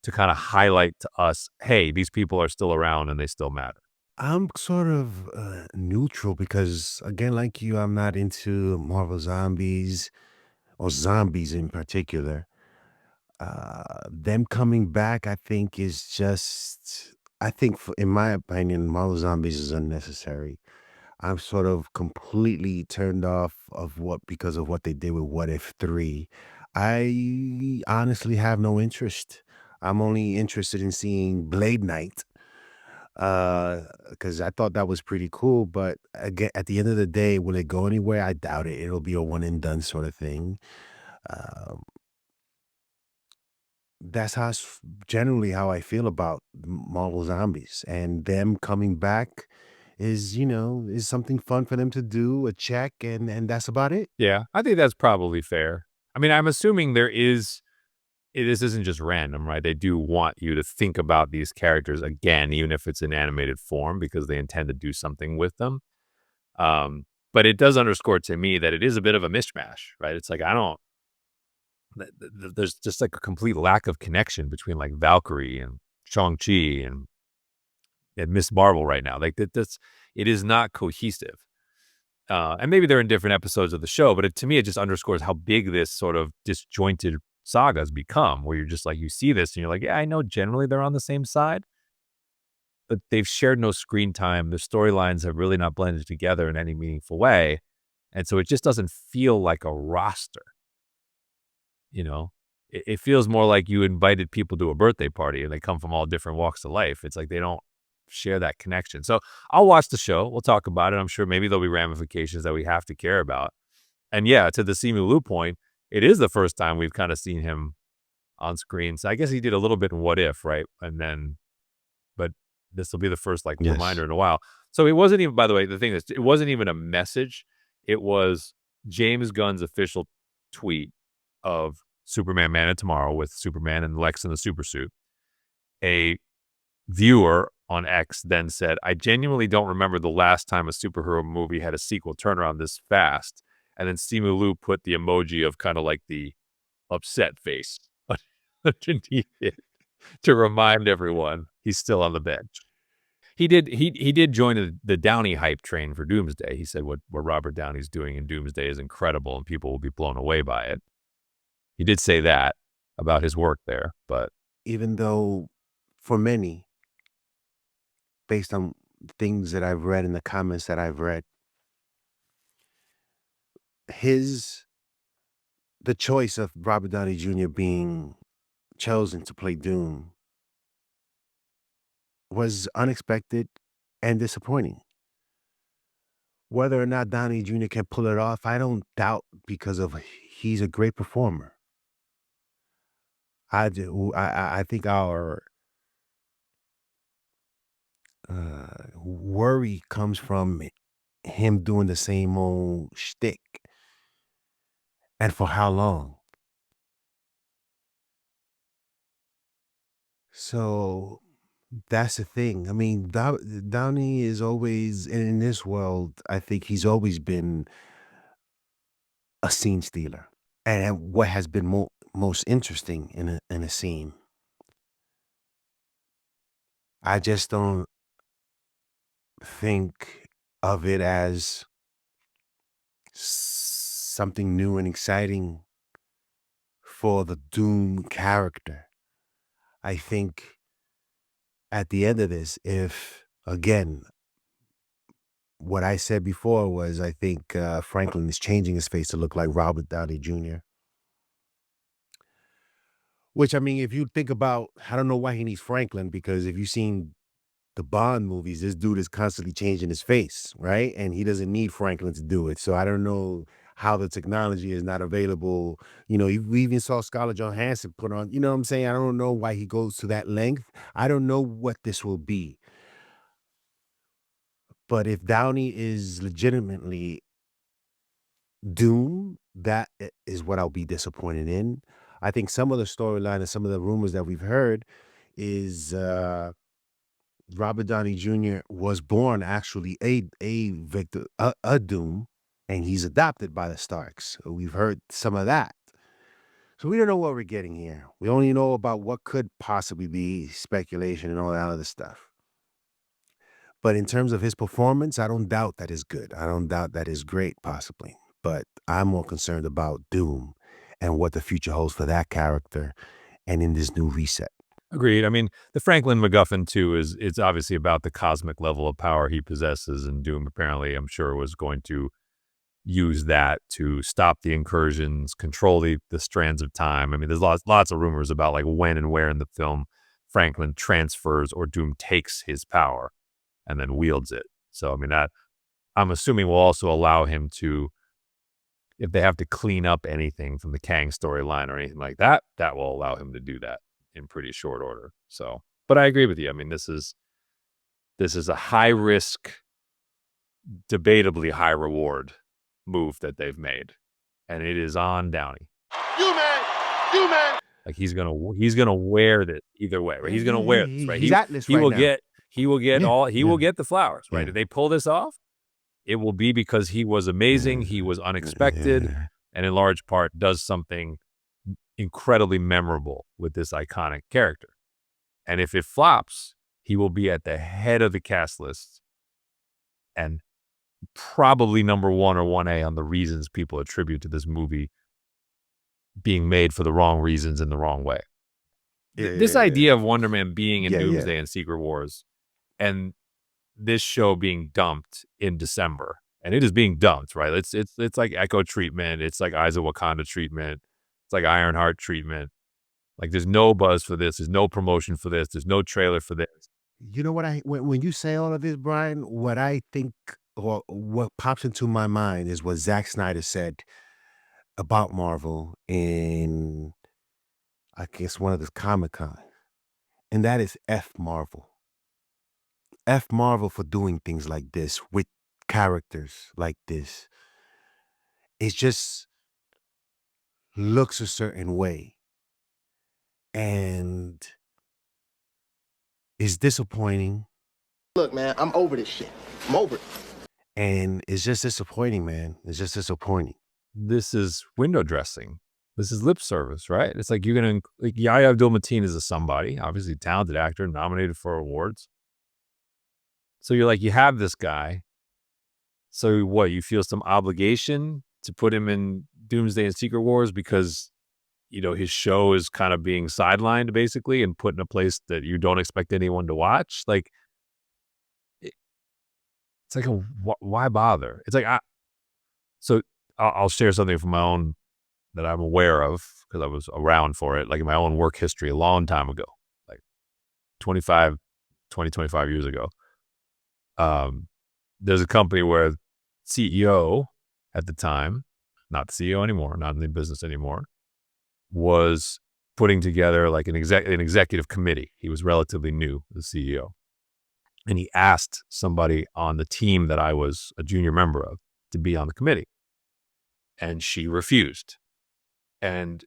[SPEAKER 1] to kind of highlight to us, hey, these people are still around and they still matter?
[SPEAKER 2] I'm sort of neutral because, again, like you, I'm not into Marvel Zombies or zombies in particular. Them coming back, I think, is just, in my opinion, Marvel Zombies is unnecessary. I'm sort of completely turned off because of what they did with What If 3. I honestly have no interest. I'm only interested in seeing Blade Knight because I thought that was pretty cool. But again, at the end of the day, will it go anywhere? I doubt it. It'll be a one and done sort of thing. Um, that's generally how I feel about Marvel Zombies, and them coming back is something fun for them to do, a check, and that's about it.
[SPEAKER 1] Yeah, I think that's probably fair. I mean, I'm assuming this isn't just random, right? They do want you to think about these characters again, even if it's in animated form, because they intend to do something with them. But it does underscore to me that it is a bit of a mishmash, right? It's like, there's just like a complete lack of connection between like Valkyrie and Shang-Chi and Miss Marvel right now. Like it is not cohesive. And maybe they're in different episodes of the show, but to me, it just underscores how big this sort of disjointed saga has become, where you're just like, you see this and you're like, yeah, I know generally they're on the same side, but they've shared no screen time. The storylines have really not blended together in any meaningful way. And so it just doesn't feel like a roster. It feels more like you invited people to a birthday party and they come from all different walks of life. It's like they don't share that connection. So I'll watch the show. We'll talk about it. I'm sure maybe there'll be ramifications that we have to care about. And yeah, to the Simu Liu point, it is the first time we've kind of seen him on screen. So I guess he did a little bit in What If, right? But this will be the first reminder in a while. So it wasn't even, by the way, the thing is, it wasn't even a message. It was James Gunn's official tweet of Superman Man of Tomorrow with Superman and Lex in the supersuit. A viewer on X then said, I genuinely don't remember the last time a superhero movie had a sequel turnaround this fast. And then Simu Liu put the emoji of kind of like the upset face underneath it to remind everyone he's still on the bench. He did join the Downey hype train for Doomsday. He said what Robert Downey's doing in Doomsday is incredible and people will be blown away by it. He did say that about his work there, but
[SPEAKER 2] Even though for many, based on things that I've read and the comments that I've read, the choice of Robert Downey Jr. being chosen to play Doom was unexpected and disappointing. Whether or not Downey Jr. can pull it off, I don't doubt, because he's a great performer. I think worry comes from him doing the same old shtick. And for how long? So that's the thing. I mean, Downey is always, and in this world, I think he's always been a scene stealer. And what has been most interesting in a scene, I just don't think of it as something new and exciting for the Doom character. I think at the end of this, if again, what I said before was I think Franklin is changing his face to look like Robert Downey Jr. Which, I mean, if you think about, I don't know why he needs Franklin, because if you've seen the Bond movies, this dude is constantly changing his face, right? And he doesn't need Franklin to do it. So I don't know how the technology is not available. You know, we even saw Scarlett Johansson put on, you know what I'm saying? I don't know why he goes to that length. I don't know what this will be. But if Downey is legitimately Doom, that is what I'll be disappointed in. I think some of the storyline and some of the rumors that we've heard is Robert Downey Jr. was born actually a victor, a Doom, and he's adopted by the Starks. We've heard some of that. So we don't know what we're getting here. We only know about what could possibly be speculation and all that other stuff. But in terms of his performance, I don't doubt that is good. I don't doubt that is great, possibly. But I'm more concerned about Doom and what the future holds for that character and in this new reset.
[SPEAKER 1] Agreed. I mean, the Franklin MacGuffin too it's obviously about the cosmic level of power he possesses, and Doom apparently, I'm sure, was going to use that to stop the incursions, control the strands of time. I mean, there's lots of rumors about like when and where in the film Franklin transfers or Doom takes his power and then wields it. So I mean, that I'm assuming will also allow him to, if they have to clean up anything from the Kang storyline or anything like that, that will allow him to do that in pretty short order. So, but I agree with you. I mean, this is a high risk, debatably high reward move that they've made, and it is on Downey. You man. Like he's gonna wear this either way, right? He's gonna wear this, right?
[SPEAKER 2] He's Atlas right now.
[SPEAKER 1] He will get will get the flowers, right?
[SPEAKER 2] Yeah.
[SPEAKER 1] If they pull this off, it will be because he was amazing, he was unexpected, and in large part does something incredibly memorable with this iconic character. And if it flops, he will be at the head of the cast list and probably number 1 or 1A on the reasons people attribute to this movie being made for the wrong reasons in the wrong way. This idea of Wonder Man being in Doomsday and Secret Wars and this show being dumped in December, and it is being dumped, right? It's like Echo treatment. It's like Eyes of Wakanda treatment. It's like Ironheart treatment. Like there's no buzz for this. There's no promotion for this. There's no trailer for this.
[SPEAKER 2] You know what when you say all of this, Brian, what I think or what pops into my mind is what Zack Snyder said about Marvel in, I guess, one of the Comic-Con. And that is F Marvel. F Marvel for doing things like this with characters like this. It just looks a certain way. And it's disappointing.
[SPEAKER 3] Look, man, I'm over this shit. I'm over it.
[SPEAKER 2] And it's just disappointing, man. It's just disappointing.
[SPEAKER 1] This is window dressing. This is lip service, right? It's like you're going to, like Yahya Abdul-Mateen is a somebody, obviously talented actor, nominated for awards. So you're like, you have this guy. So what, you feel some obligation to put him in Doomsday and Secret Wars because, you know, his show is kind of being sidelined basically and put in a place that you don't expect anyone to watch? Like, it's like, why bother? It's like, so I'll share something from my own that I'm aware of because I was around for it, like in my own work history a long time ago, like 25 years ago. There's a company where CEO at the time, not the CEO anymore, not in the business anymore, was putting together like an executive committee. He was relatively new, the CEO. And he asked somebody on the team that I was a junior member of to be on the committee. And she refused. And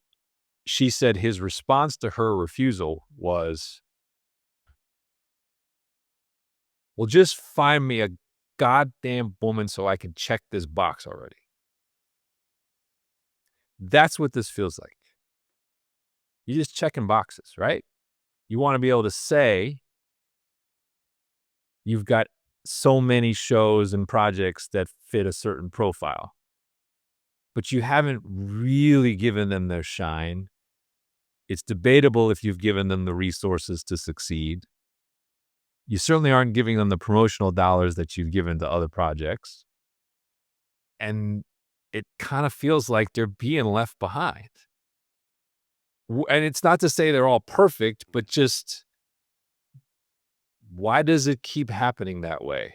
[SPEAKER 1] she said his response to her refusal was, well, just find me a goddamn woman so I can check this box already. That's what this feels like. You're just checking boxes, right? You want to be able to say you've got so many shows and projects that fit a certain profile, but you haven't really given them their shine. It's debatable if you've given them the resources to succeed. You certainly aren't giving them the promotional dollars that you've given to other projects. And it kind of feels like they're being left behind. And it's not to say they're all perfect, but just why does it keep happening that way?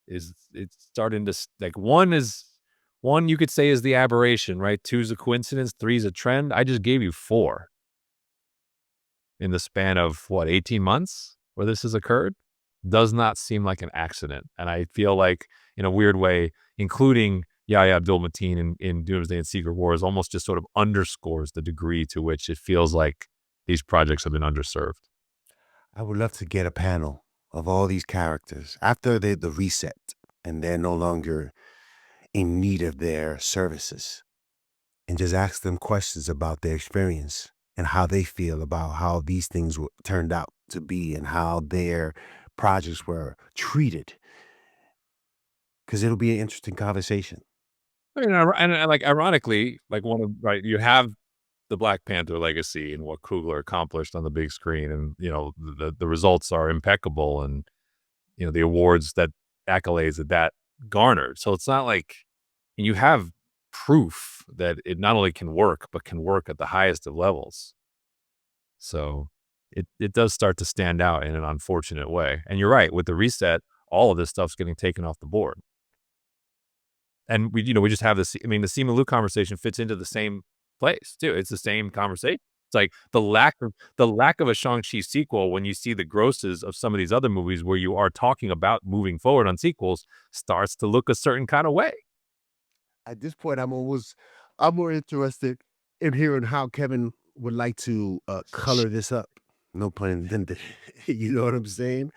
[SPEAKER 1] It's starting to, like, one you could say is the aberration, right? 2 is a coincidence, 3 is a trend. I just gave you 4 in the span of 18 months where this has occurred. Does not seem like an accident. And I feel like, in a weird way, including Yahya Abdul-Mateen in Doomsday and Secret Wars almost just sort of underscores the degree to which it feels like these projects have been underserved.
[SPEAKER 2] I would love to get a panel of all these characters after the reset and they're no longer in need of their services, and just ask them questions about their experience and how they feel about how these things turned out to be and how their projects were treated. Because it'll be an interesting conversation.
[SPEAKER 1] I mean, and like, ironically, like, right, you have the Black Panther legacy and what Coogler accomplished on the big screen, and the results are impeccable, and the awards, that accolades that garnered. So it's not like, and you have proof that it not only can work, but can work at the highest of levels. So it does start to stand out in an unfortunate way. And you're right, with the reset, all of this stuff's getting taken off the board. And we just have this. I mean, the Simu Liu conversation fits into the same place too. It's the same conversation. It's like the lack of a Shang-Chi sequel, when you see the grosses of some of these other movies where you are talking about moving forward on sequels, starts to look a certain kind of way.
[SPEAKER 2] At this point, I'm more interested in hearing how Kevin would like to color this up. No pun intended. You know what I'm saying?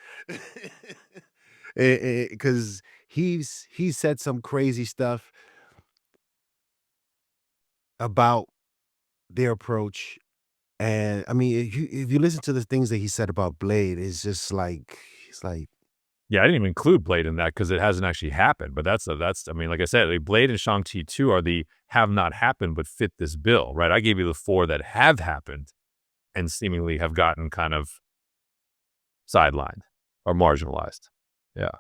[SPEAKER 2] Because he said some crazy stuff about their approach. And I mean, if you listen to the things that he said about Blade, it's just like,
[SPEAKER 1] Yeah, I didn't even include Blade in that because it hasn't actually happened. But that's I mean, like I said, like, Blade and Shang-Chi 2 are the have not happened but fit this bill, right? I gave you the 4 that have happened and seemingly have gotten kind of sidelined or marginalized. Yeah.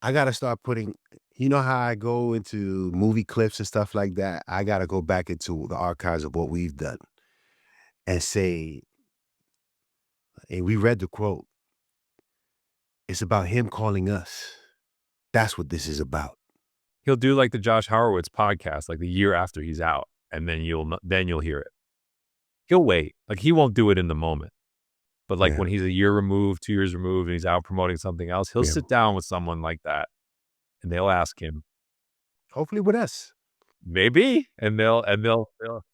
[SPEAKER 2] I got to start putting, you know how I go into movie clips and stuff like that? I got to go back into the archives of what we've done and say, hey, we read the quote. It's about him calling us. That's what this is about.
[SPEAKER 1] He'll do like the Josh Horowitz podcast, like the year after he's out, and then you'll hear it. He'll wait. Like, he won't do it in the moment. But like, when he's a year removed, 2 years removed, and he's out promoting something else, he'll sit down with someone like that, and they'll ask him.
[SPEAKER 2] Hopefully with us.
[SPEAKER 1] Maybe, and they'll tell.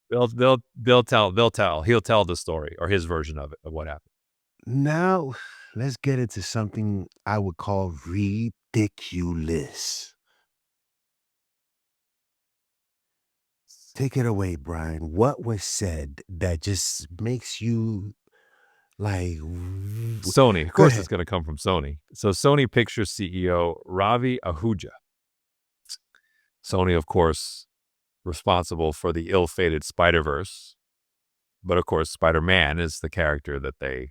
[SPEAKER 1] He'll tell the story or his version of it, of what happened.
[SPEAKER 2] Now, let's get into something I would call ridiculous. Take it away, Brian. What was said that just makes you like...
[SPEAKER 1] Sony. Of course it's going to come from Sony. So Sony Pictures CEO Ravi Ahuja. Sony, of course, responsible for the ill-fated Spider-Verse. But of course, Spider-Man is the character that there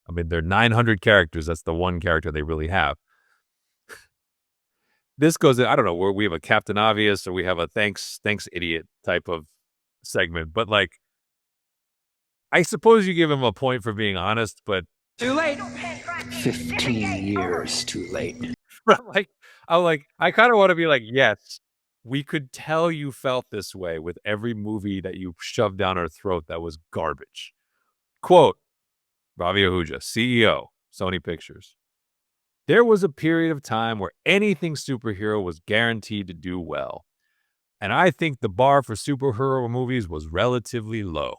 [SPEAKER 1] are 900 characters. That's the one character they really have. This goes in, I don't know, where we have a Captain Obvious or we have a thanks idiot type of segment. But like, I suppose you give him a point for being honest, but
[SPEAKER 4] too late. 15 years too late.
[SPEAKER 1] I kind of want to be like, yes, we could tell you felt this way with every movie that you shoved down our throat that was garbage. Quote, Ravi Ahuja, CEO, Sony Pictures. There was a period of time where anything superhero was guaranteed to do well. And I think the bar for superhero movies was relatively low.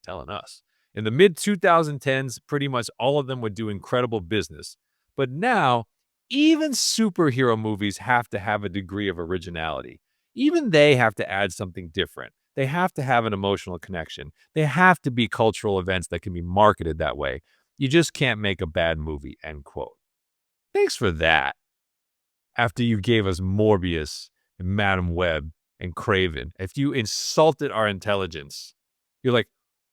[SPEAKER 1] Telling us. In the mid 2010s, pretty much all of them would do incredible business. But now, even superhero movies have to have a degree of originality. Even they have to add something different. They have to have an emotional connection. They have to be cultural events that can be marketed that way. You just can't make a bad movie, end quote. Thanks for that. After you gave us Morbius and Madam Web and Craven, if you insulted our intelligence, you're like,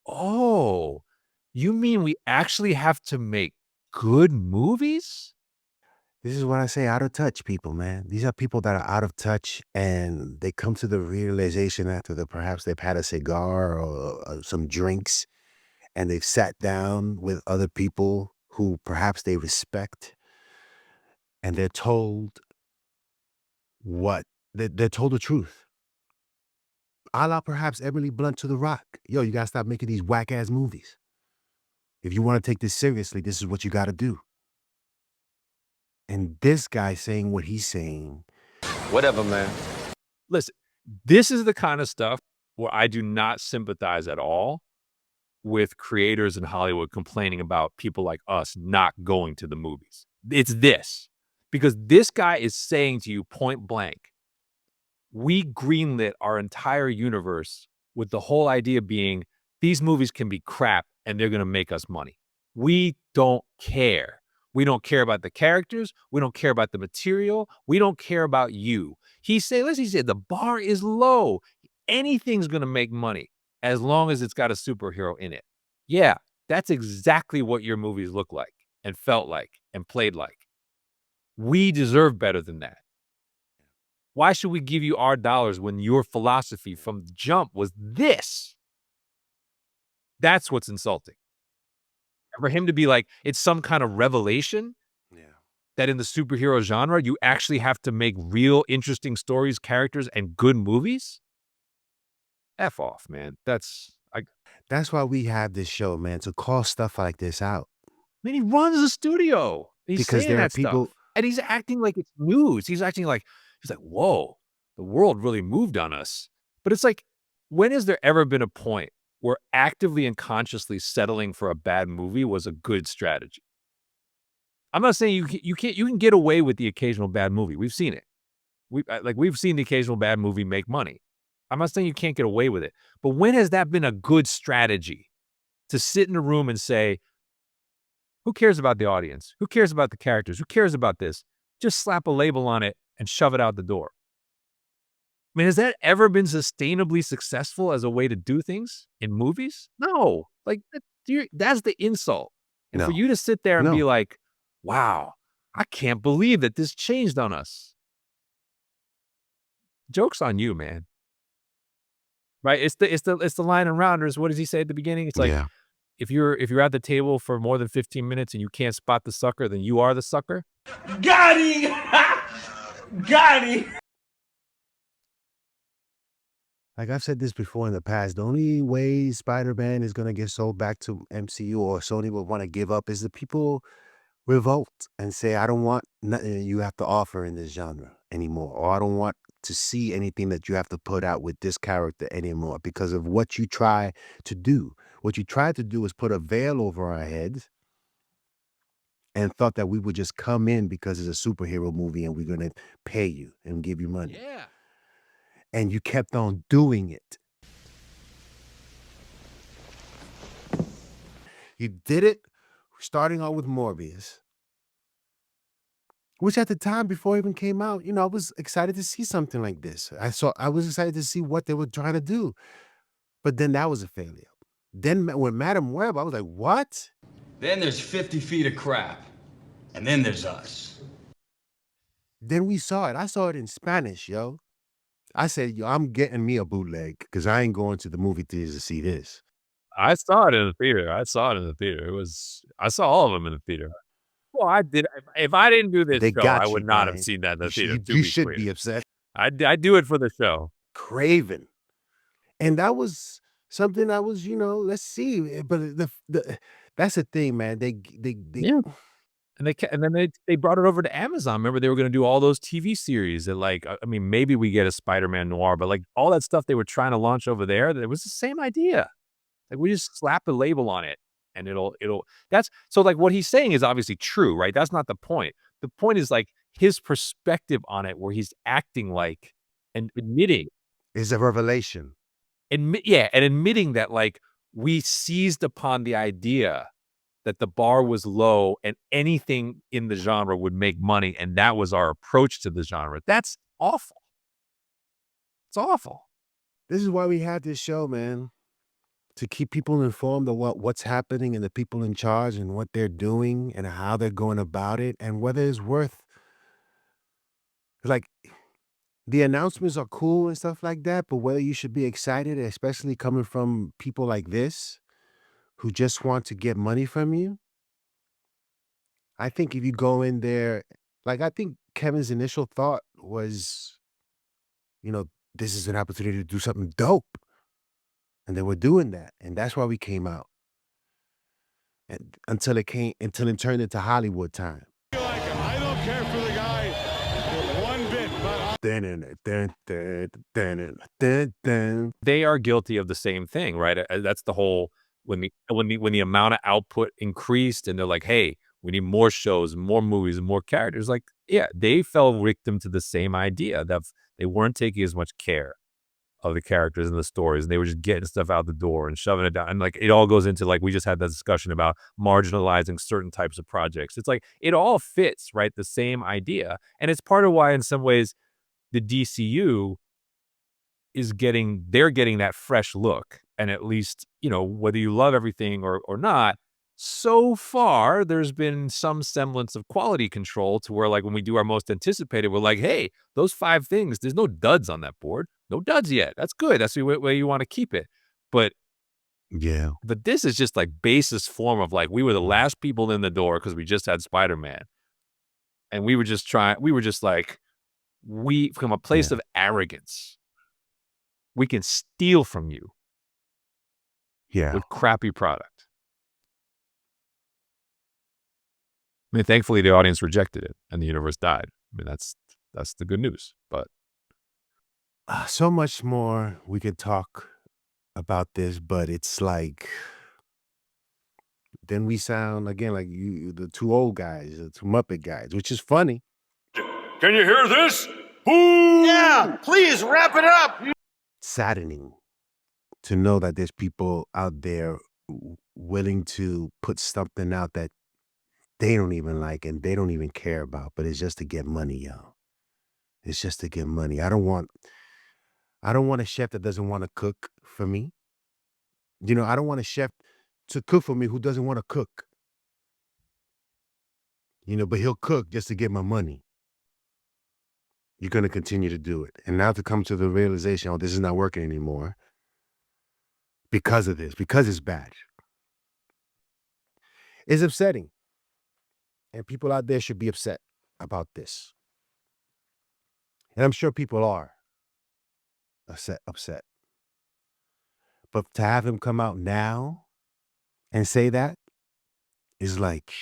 [SPEAKER 1] oh, you mean we actually have to make good movies?
[SPEAKER 2] This is what I say, out of touch people, man. These are people that are out of touch, and they come to the realization after perhaps they've had a cigar or some drinks, and they've sat down with other people who perhaps they respect, and they're told what they're told the truth. A la perhaps Emily Blunt to The Rock. Yo, you gotta stop making these whack ass movies. If you want to take this seriously, this is what you gotta do. And this guy saying what he's saying.
[SPEAKER 4] Whatever, man.
[SPEAKER 1] Listen, this is the kind of stuff where I do not sympathize at all with creators in Hollywood complaining about people like us not going to the movies. It's this. Because this guy is saying to you point blank, we greenlit our entire universe with the whole idea being these movies can be crap and they're going to make us money. We don't care. We don't care about the characters. We don't care about the material. We don't care about you. He said the bar is low. Anything's going to make money as long as it's got a superhero in it. Yeah, that's exactly what your movies look like and felt like and played like. We deserve better than that. Why should we give you our dollars when your philosophy from the jump was this? That's what's insulting. And for him to be like, it's some kind of revelation that in the superhero genre, you actually have to make real interesting stories, characters, and good movies? F off, man. That's
[SPEAKER 2] why we have this show, man, to call stuff like this out.
[SPEAKER 1] Man, he runs the studio. He's
[SPEAKER 2] Because
[SPEAKER 1] saying
[SPEAKER 2] there are
[SPEAKER 1] that
[SPEAKER 2] people-
[SPEAKER 1] stuff. And he's acting like it's news. He's acting like, whoa, the world really moved on us. But it's like, when has there ever been a point where actively and consciously settling for a bad movie was a good strategy? I'm not saying you can get away with the occasional bad movie. We've seen it. We've seen the occasional bad movie make money. I'm not saying you can't get away with it. But when has that been a good strategy to sit in a room and say, who cares about the audience? Who cares about the characters? Who cares about this? Just slap a label on it and shove it out the door. I mean, has that ever been sustainably successful as a way to do things in movies? No. Like, that's the insult. And for you to sit there and be like, wow, I can't believe that this changed on us. Joke's on you, man. Right? It's the line in Rounders. What does he say at the beginning? It's like, if you're at the table for more than 15 minutes and you can't spot the sucker, then you are the sucker.
[SPEAKER 5] Got him! Got him!
[SPEAKER 2] Like I've said this before in the past, the only way Spider-Man is going to get sold back to MCU or Sony will want to give up is the people revolt and say, I don't want nothing you have to offer in this genre anymore. Or I don't want to see anything that you have to put out with this character anymore because of what you try to do. What you tried to do is put a veil over our heads and thought that we would just come in because it's a superhero movie and we're going to pay you and give you money.
[SPEAKER 1] Yeah.
[SPEAKER 2] And you kept on doing it. You did it starting out with Morbius, which at the time before it even came out, I was excited to see something like this. I was excited to see what they were trying to do. But then that was a failure. Then when Madam Web, I was like, what?
[SPEAKER 5] Then there's 50 feet of crap. And then there's us.
[SPEAKER 2] Then we saw it. I saw it in Spanish, yo. I said, yo, I'm getting me a bootleg because I ain't going to the movie theaters to see this.
[SPEAKER 1] I saw it in the theater. I saw all of them in the theater. Well, I did. If I didn't do this show, I would not have seen that in the theater.
[SPEAKER 2] You should be upset.
[SPEAKER 1] I do it for the show.
[SPEAKER 2] Craven. And that was something I was, let's see. But that's the thing, man. They
[SPEAKER 1] And then they brought it over to Amazon. Remember, they were gonna do all those TV series that, like, I mean, maybe we get a Spider-Man noir, but, like, all that stuff they were trying to launch over there, that it was the same idea. Like, we just slap a label on it, and it'll that's so, like, what he's saying is obviously true, right? That's not the point. The point is, like, his perspective on it, where he's acting like and admitting
[SPEAKER 2] It's a revelation.
[SPEAKER 1] and admitting that, like, we seized upon the idea that the bar was low and anything in the genre would make money, and that was our approach to the genre. That's awful. It's awful.
[SPEAKER 2] This is why we had this show, man. To keep people informed of what's happening and the people in charge and what they're doing and how they're going about it and whether it's worth, like, the announcements are cool and stuff like that, but whether you should be excited, especially coming from people like this who just want to get money from you. I think if you go in there, like, I think Kevin's initial thought was, this is an opportunity to do something dope. And they were doing that. And that's why we came out. And until it turned into Hollywood time.
[SPEAKER 6] I don't care for the guy one bit, but
[SPEAKER 1] They are guilty of the same thing, right? That's the whole when the amount of output increased and they're like, hey, we need more shows, more movies, and more characters. Like, yeah, they fell victim to the same idea that they weren't taking as much care of the characters and the stories, and they were just getting stuff out the door and shoving it down. And, like, it all goes into, like, we just had that discussion about marginalizing certain types of projects. It's like it all fits, right? The same idea. And it's part of why in some ways the DCU is getting that fresh look. And at least, whether you love everything or not, so far there's been some semblance of quality control to where, like, when we do our most anticipated, we're like, hey, those 5 things, there's no duds on that board. No duds yet. That's good. That's the way you want to keep it. But
[SPEAKER 2] yeah.
[SPEAKER 1] But this is just like basis form of, like, we were the last people in the door because we just had Spider-Man. And we were just like, from a place of arrogance, we can steal from you with crappy product. I mean, thankfully the audience rejected it and the universe died. I mean, that's the good news. But
[SPEAKER 2] so much more we could talk about this, but it's like, then we sound again like the 2 old guys, the 2 Muppet guys, which is funny.
[SPEAKER 6] can you hear this? Boo!
[SPEAKER 3] Yeah, please wrap it up.
[SPEAKER 2] Saddening to know that there's people out there willing to put something out that they don't even like and they don't even care about, but it's just to get money, yo. It's just to get money. I don't want a chef that doesn't want to cook for me. I don't want a chef to cook for me who doesn't want to cook. But he'll cook just to get my money. You're going to continue to do it. And now to come to the realization, this is not working anymore because of this, because it's bad. It's upsetting. And people out there should be upset about this. And I'm sure people are upset. But to have him come out now and say that is like,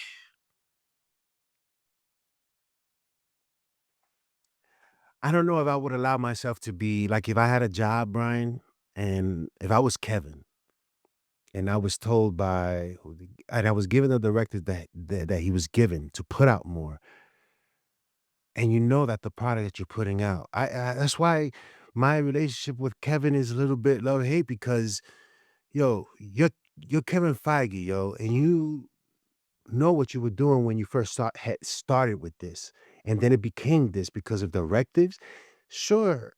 [SPEAKER 2] I don't know if I would allow myself to be, like, if I had a job, Brian, and if I was Kevin, and I was told and I was given the directive that he was given to put out more, and that the product that you're putting out, that's why my relationship with Kevin is a little bit love-hate, because, you're Kevin Feige, and you know what you were doing when you first started with this, and then it became this because of directives. Sure,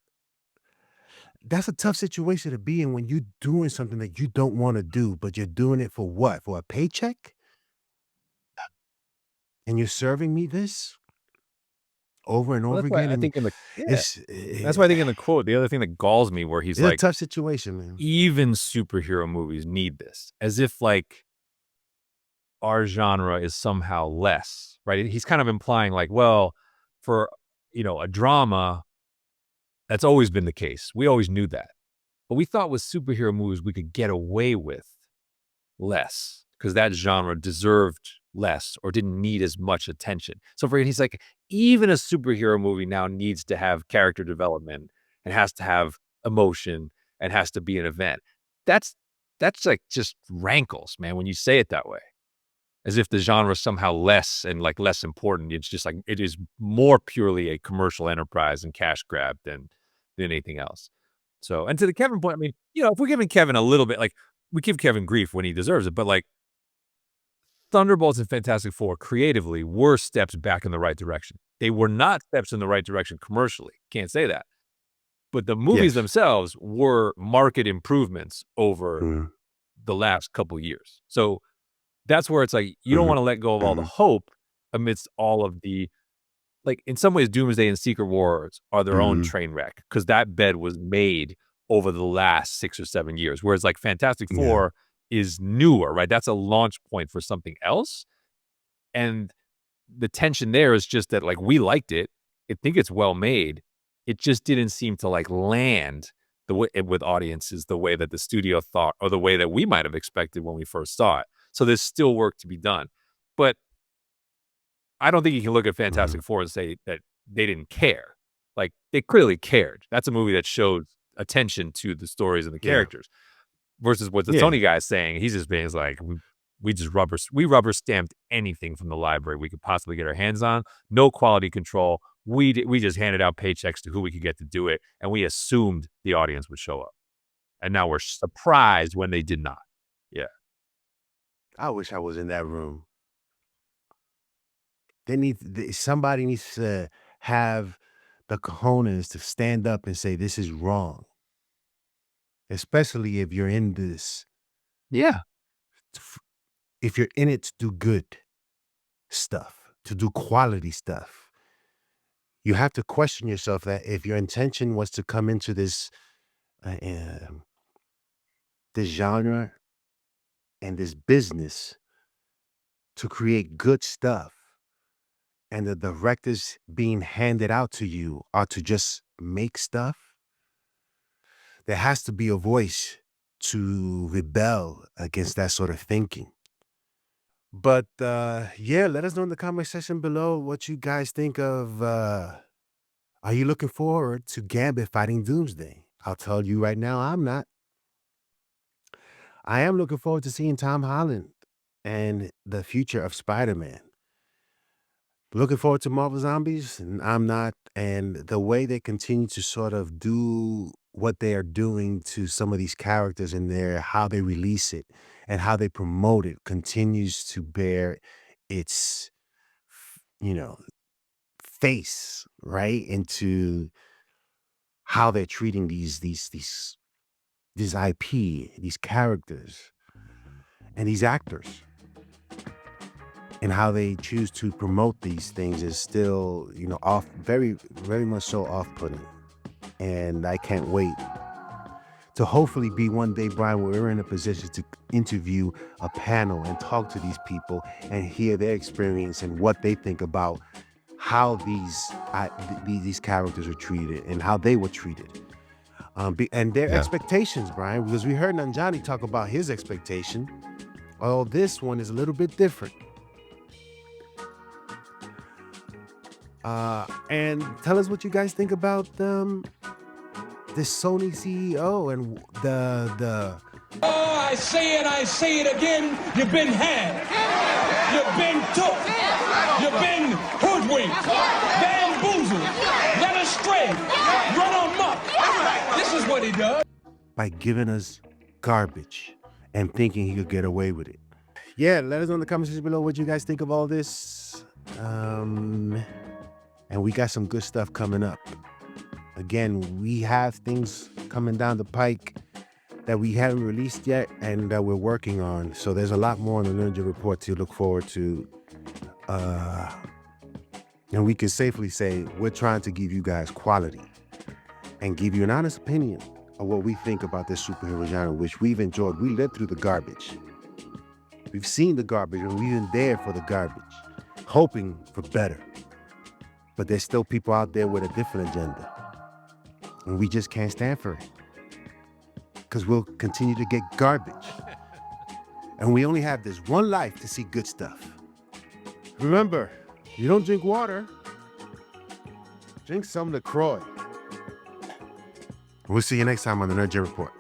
[SPEAKER 2] that's a tough situation to be in when you're doing something that you don't want to do, but you're doing it for what? For a paycheck? And you're serving me this over and over
[SPEAKER 1] that's why
[SPEAKER 2] again?
[SPEAKER 1] I
[SPEAKER 2] And
[SPEAKER 1] think
[SPEAKER 2] that's
[SPEAKER 1] why I think in the quote, the other thing that galls me, where he's
[SPEAKER 2] it's
[SPEAKER 1] like,
[SPEAKER 2] a tough situation, man.
[SPEAKER 1] even superhero movies need this, as if, like, our genre is somehow less, right? He's kind of implying, like, well, for, a drama, that's always been the case. We always knew that. But we thought with superhero movies we could get away with less because that genre deserved less or didn't need as much attention. So for he's like, even a superhero movie now needs to have character development and has to have emotion and has to be an event. That's like just rankles, man, when you say it that way. As if the genre is somehow less and like less important. It's just like it is more purely a commercial enterprise and cash grab than anything else. So, and to the Kevin point, I mean, if we're giving Kevin a little bit, like we give Kevin grief when he deserves it, but like Thunderbolts and Fantastic Four creatively were steps back in the right direction. They were not steps in the right direction commercially. Can't say that. But the movies themselves were market improvements over the last couple years. So that's where it's like, you don't want to let go of all the hope amidst all of the, like, in some ways, Doomsday and Secret Wars are their own train wreck because that bed was made over the last 6 or 7 years. Whereas like Fantastic Four is newer, right? That's a launch point for something else. And the tension there is just that, like, we liked it. I think it's well made. It just didn't seem to like land the way with audiences the way that the studio thought or the way that we might have expected when we first saw it. So there's still work to be done. But I don't think you can look at Fantastic Four and say that they didn't care. Like, they clearly cared. That's a movie that showed attention to the stories and the characters. Versus what the Sony guy is saying. He's just being like, we just rubber stamped anything from the library we could possibly get our hands on. No quality control. We just handed out paychecks to who we could get to do it, and we assumed the audience would show up. And now we're surprised when they did not. Yeah.
[SPEAKER 2] I wish I was in that room. Somebody needs to have the cojones to stand up and say, this is wrong. Especially if you're in this.
[SPEAKER 1] Yeah.
[SPEAKER 2] If you're in it to do good stuff, to do quality stuff, you have to question yourself that if your intention was to come into this genre and this business to create good stuff, and the directors being handed out to you are to just make stuff, there has to be a voice to rebel against that sort of thinking. But let us know in the comment section below what you guys think of. Are you looking forward to Gambit fighting Doomsday? I'll tell you right now, I'm not. I am looking forward to seeing Tom Holland and the future of Spider-Man. Looking forward to Marvel Zombies, and I'm not. And the way they continue to sort of do what they are doing to some of these characters in there, how they release it and how they promote it continues to bear its, face, right, into how they're treating these IP, these characters, and these actors. And how they choose to promote these things is still, off, very, very much so off-putting. And I can't wait to hopefully be one day, Brian, where we're in a position to interview a panel and talk to these people and hear their experience and what they think about how these characters are treated and how they were treated. And their expectations, Brian, because we heard Nanjani talk about his expectation. Oh, this one is a little bit different. And tell us what you guys think about this Sony CEO and the
[SPEAKER 7] Oh, I say it again, you've been had. You've been took. You've been hoodwinked, bamboozled, led astray, run amok. This is what he does.
[SPEAKER 2] By giving us garbage and thinking he could get away with it. Yeah, let us know in the comment section below what you guys think of all this. And we got some good stuff coming up. Again, we have things coming down the pike that we haven't released yet and that we're working on. So there's a lot more on the Ninja Report to look forward to. And we can safely say we're trying to give you guys quality and give you an honest opinion of what we think about this superhero genre, which we've enjoyed. We lived through the garbage. We've seen the garbage and we've been there for the garbage, hoping for better. But there's still people out there with a different agenda. And we just can't stand for it. Because we'll continue to get garbage. And we only have this one life to see good stuff. Remember, you don't drink water, drink some LaCroix. We'll see you next time on the Nerd Jet Report.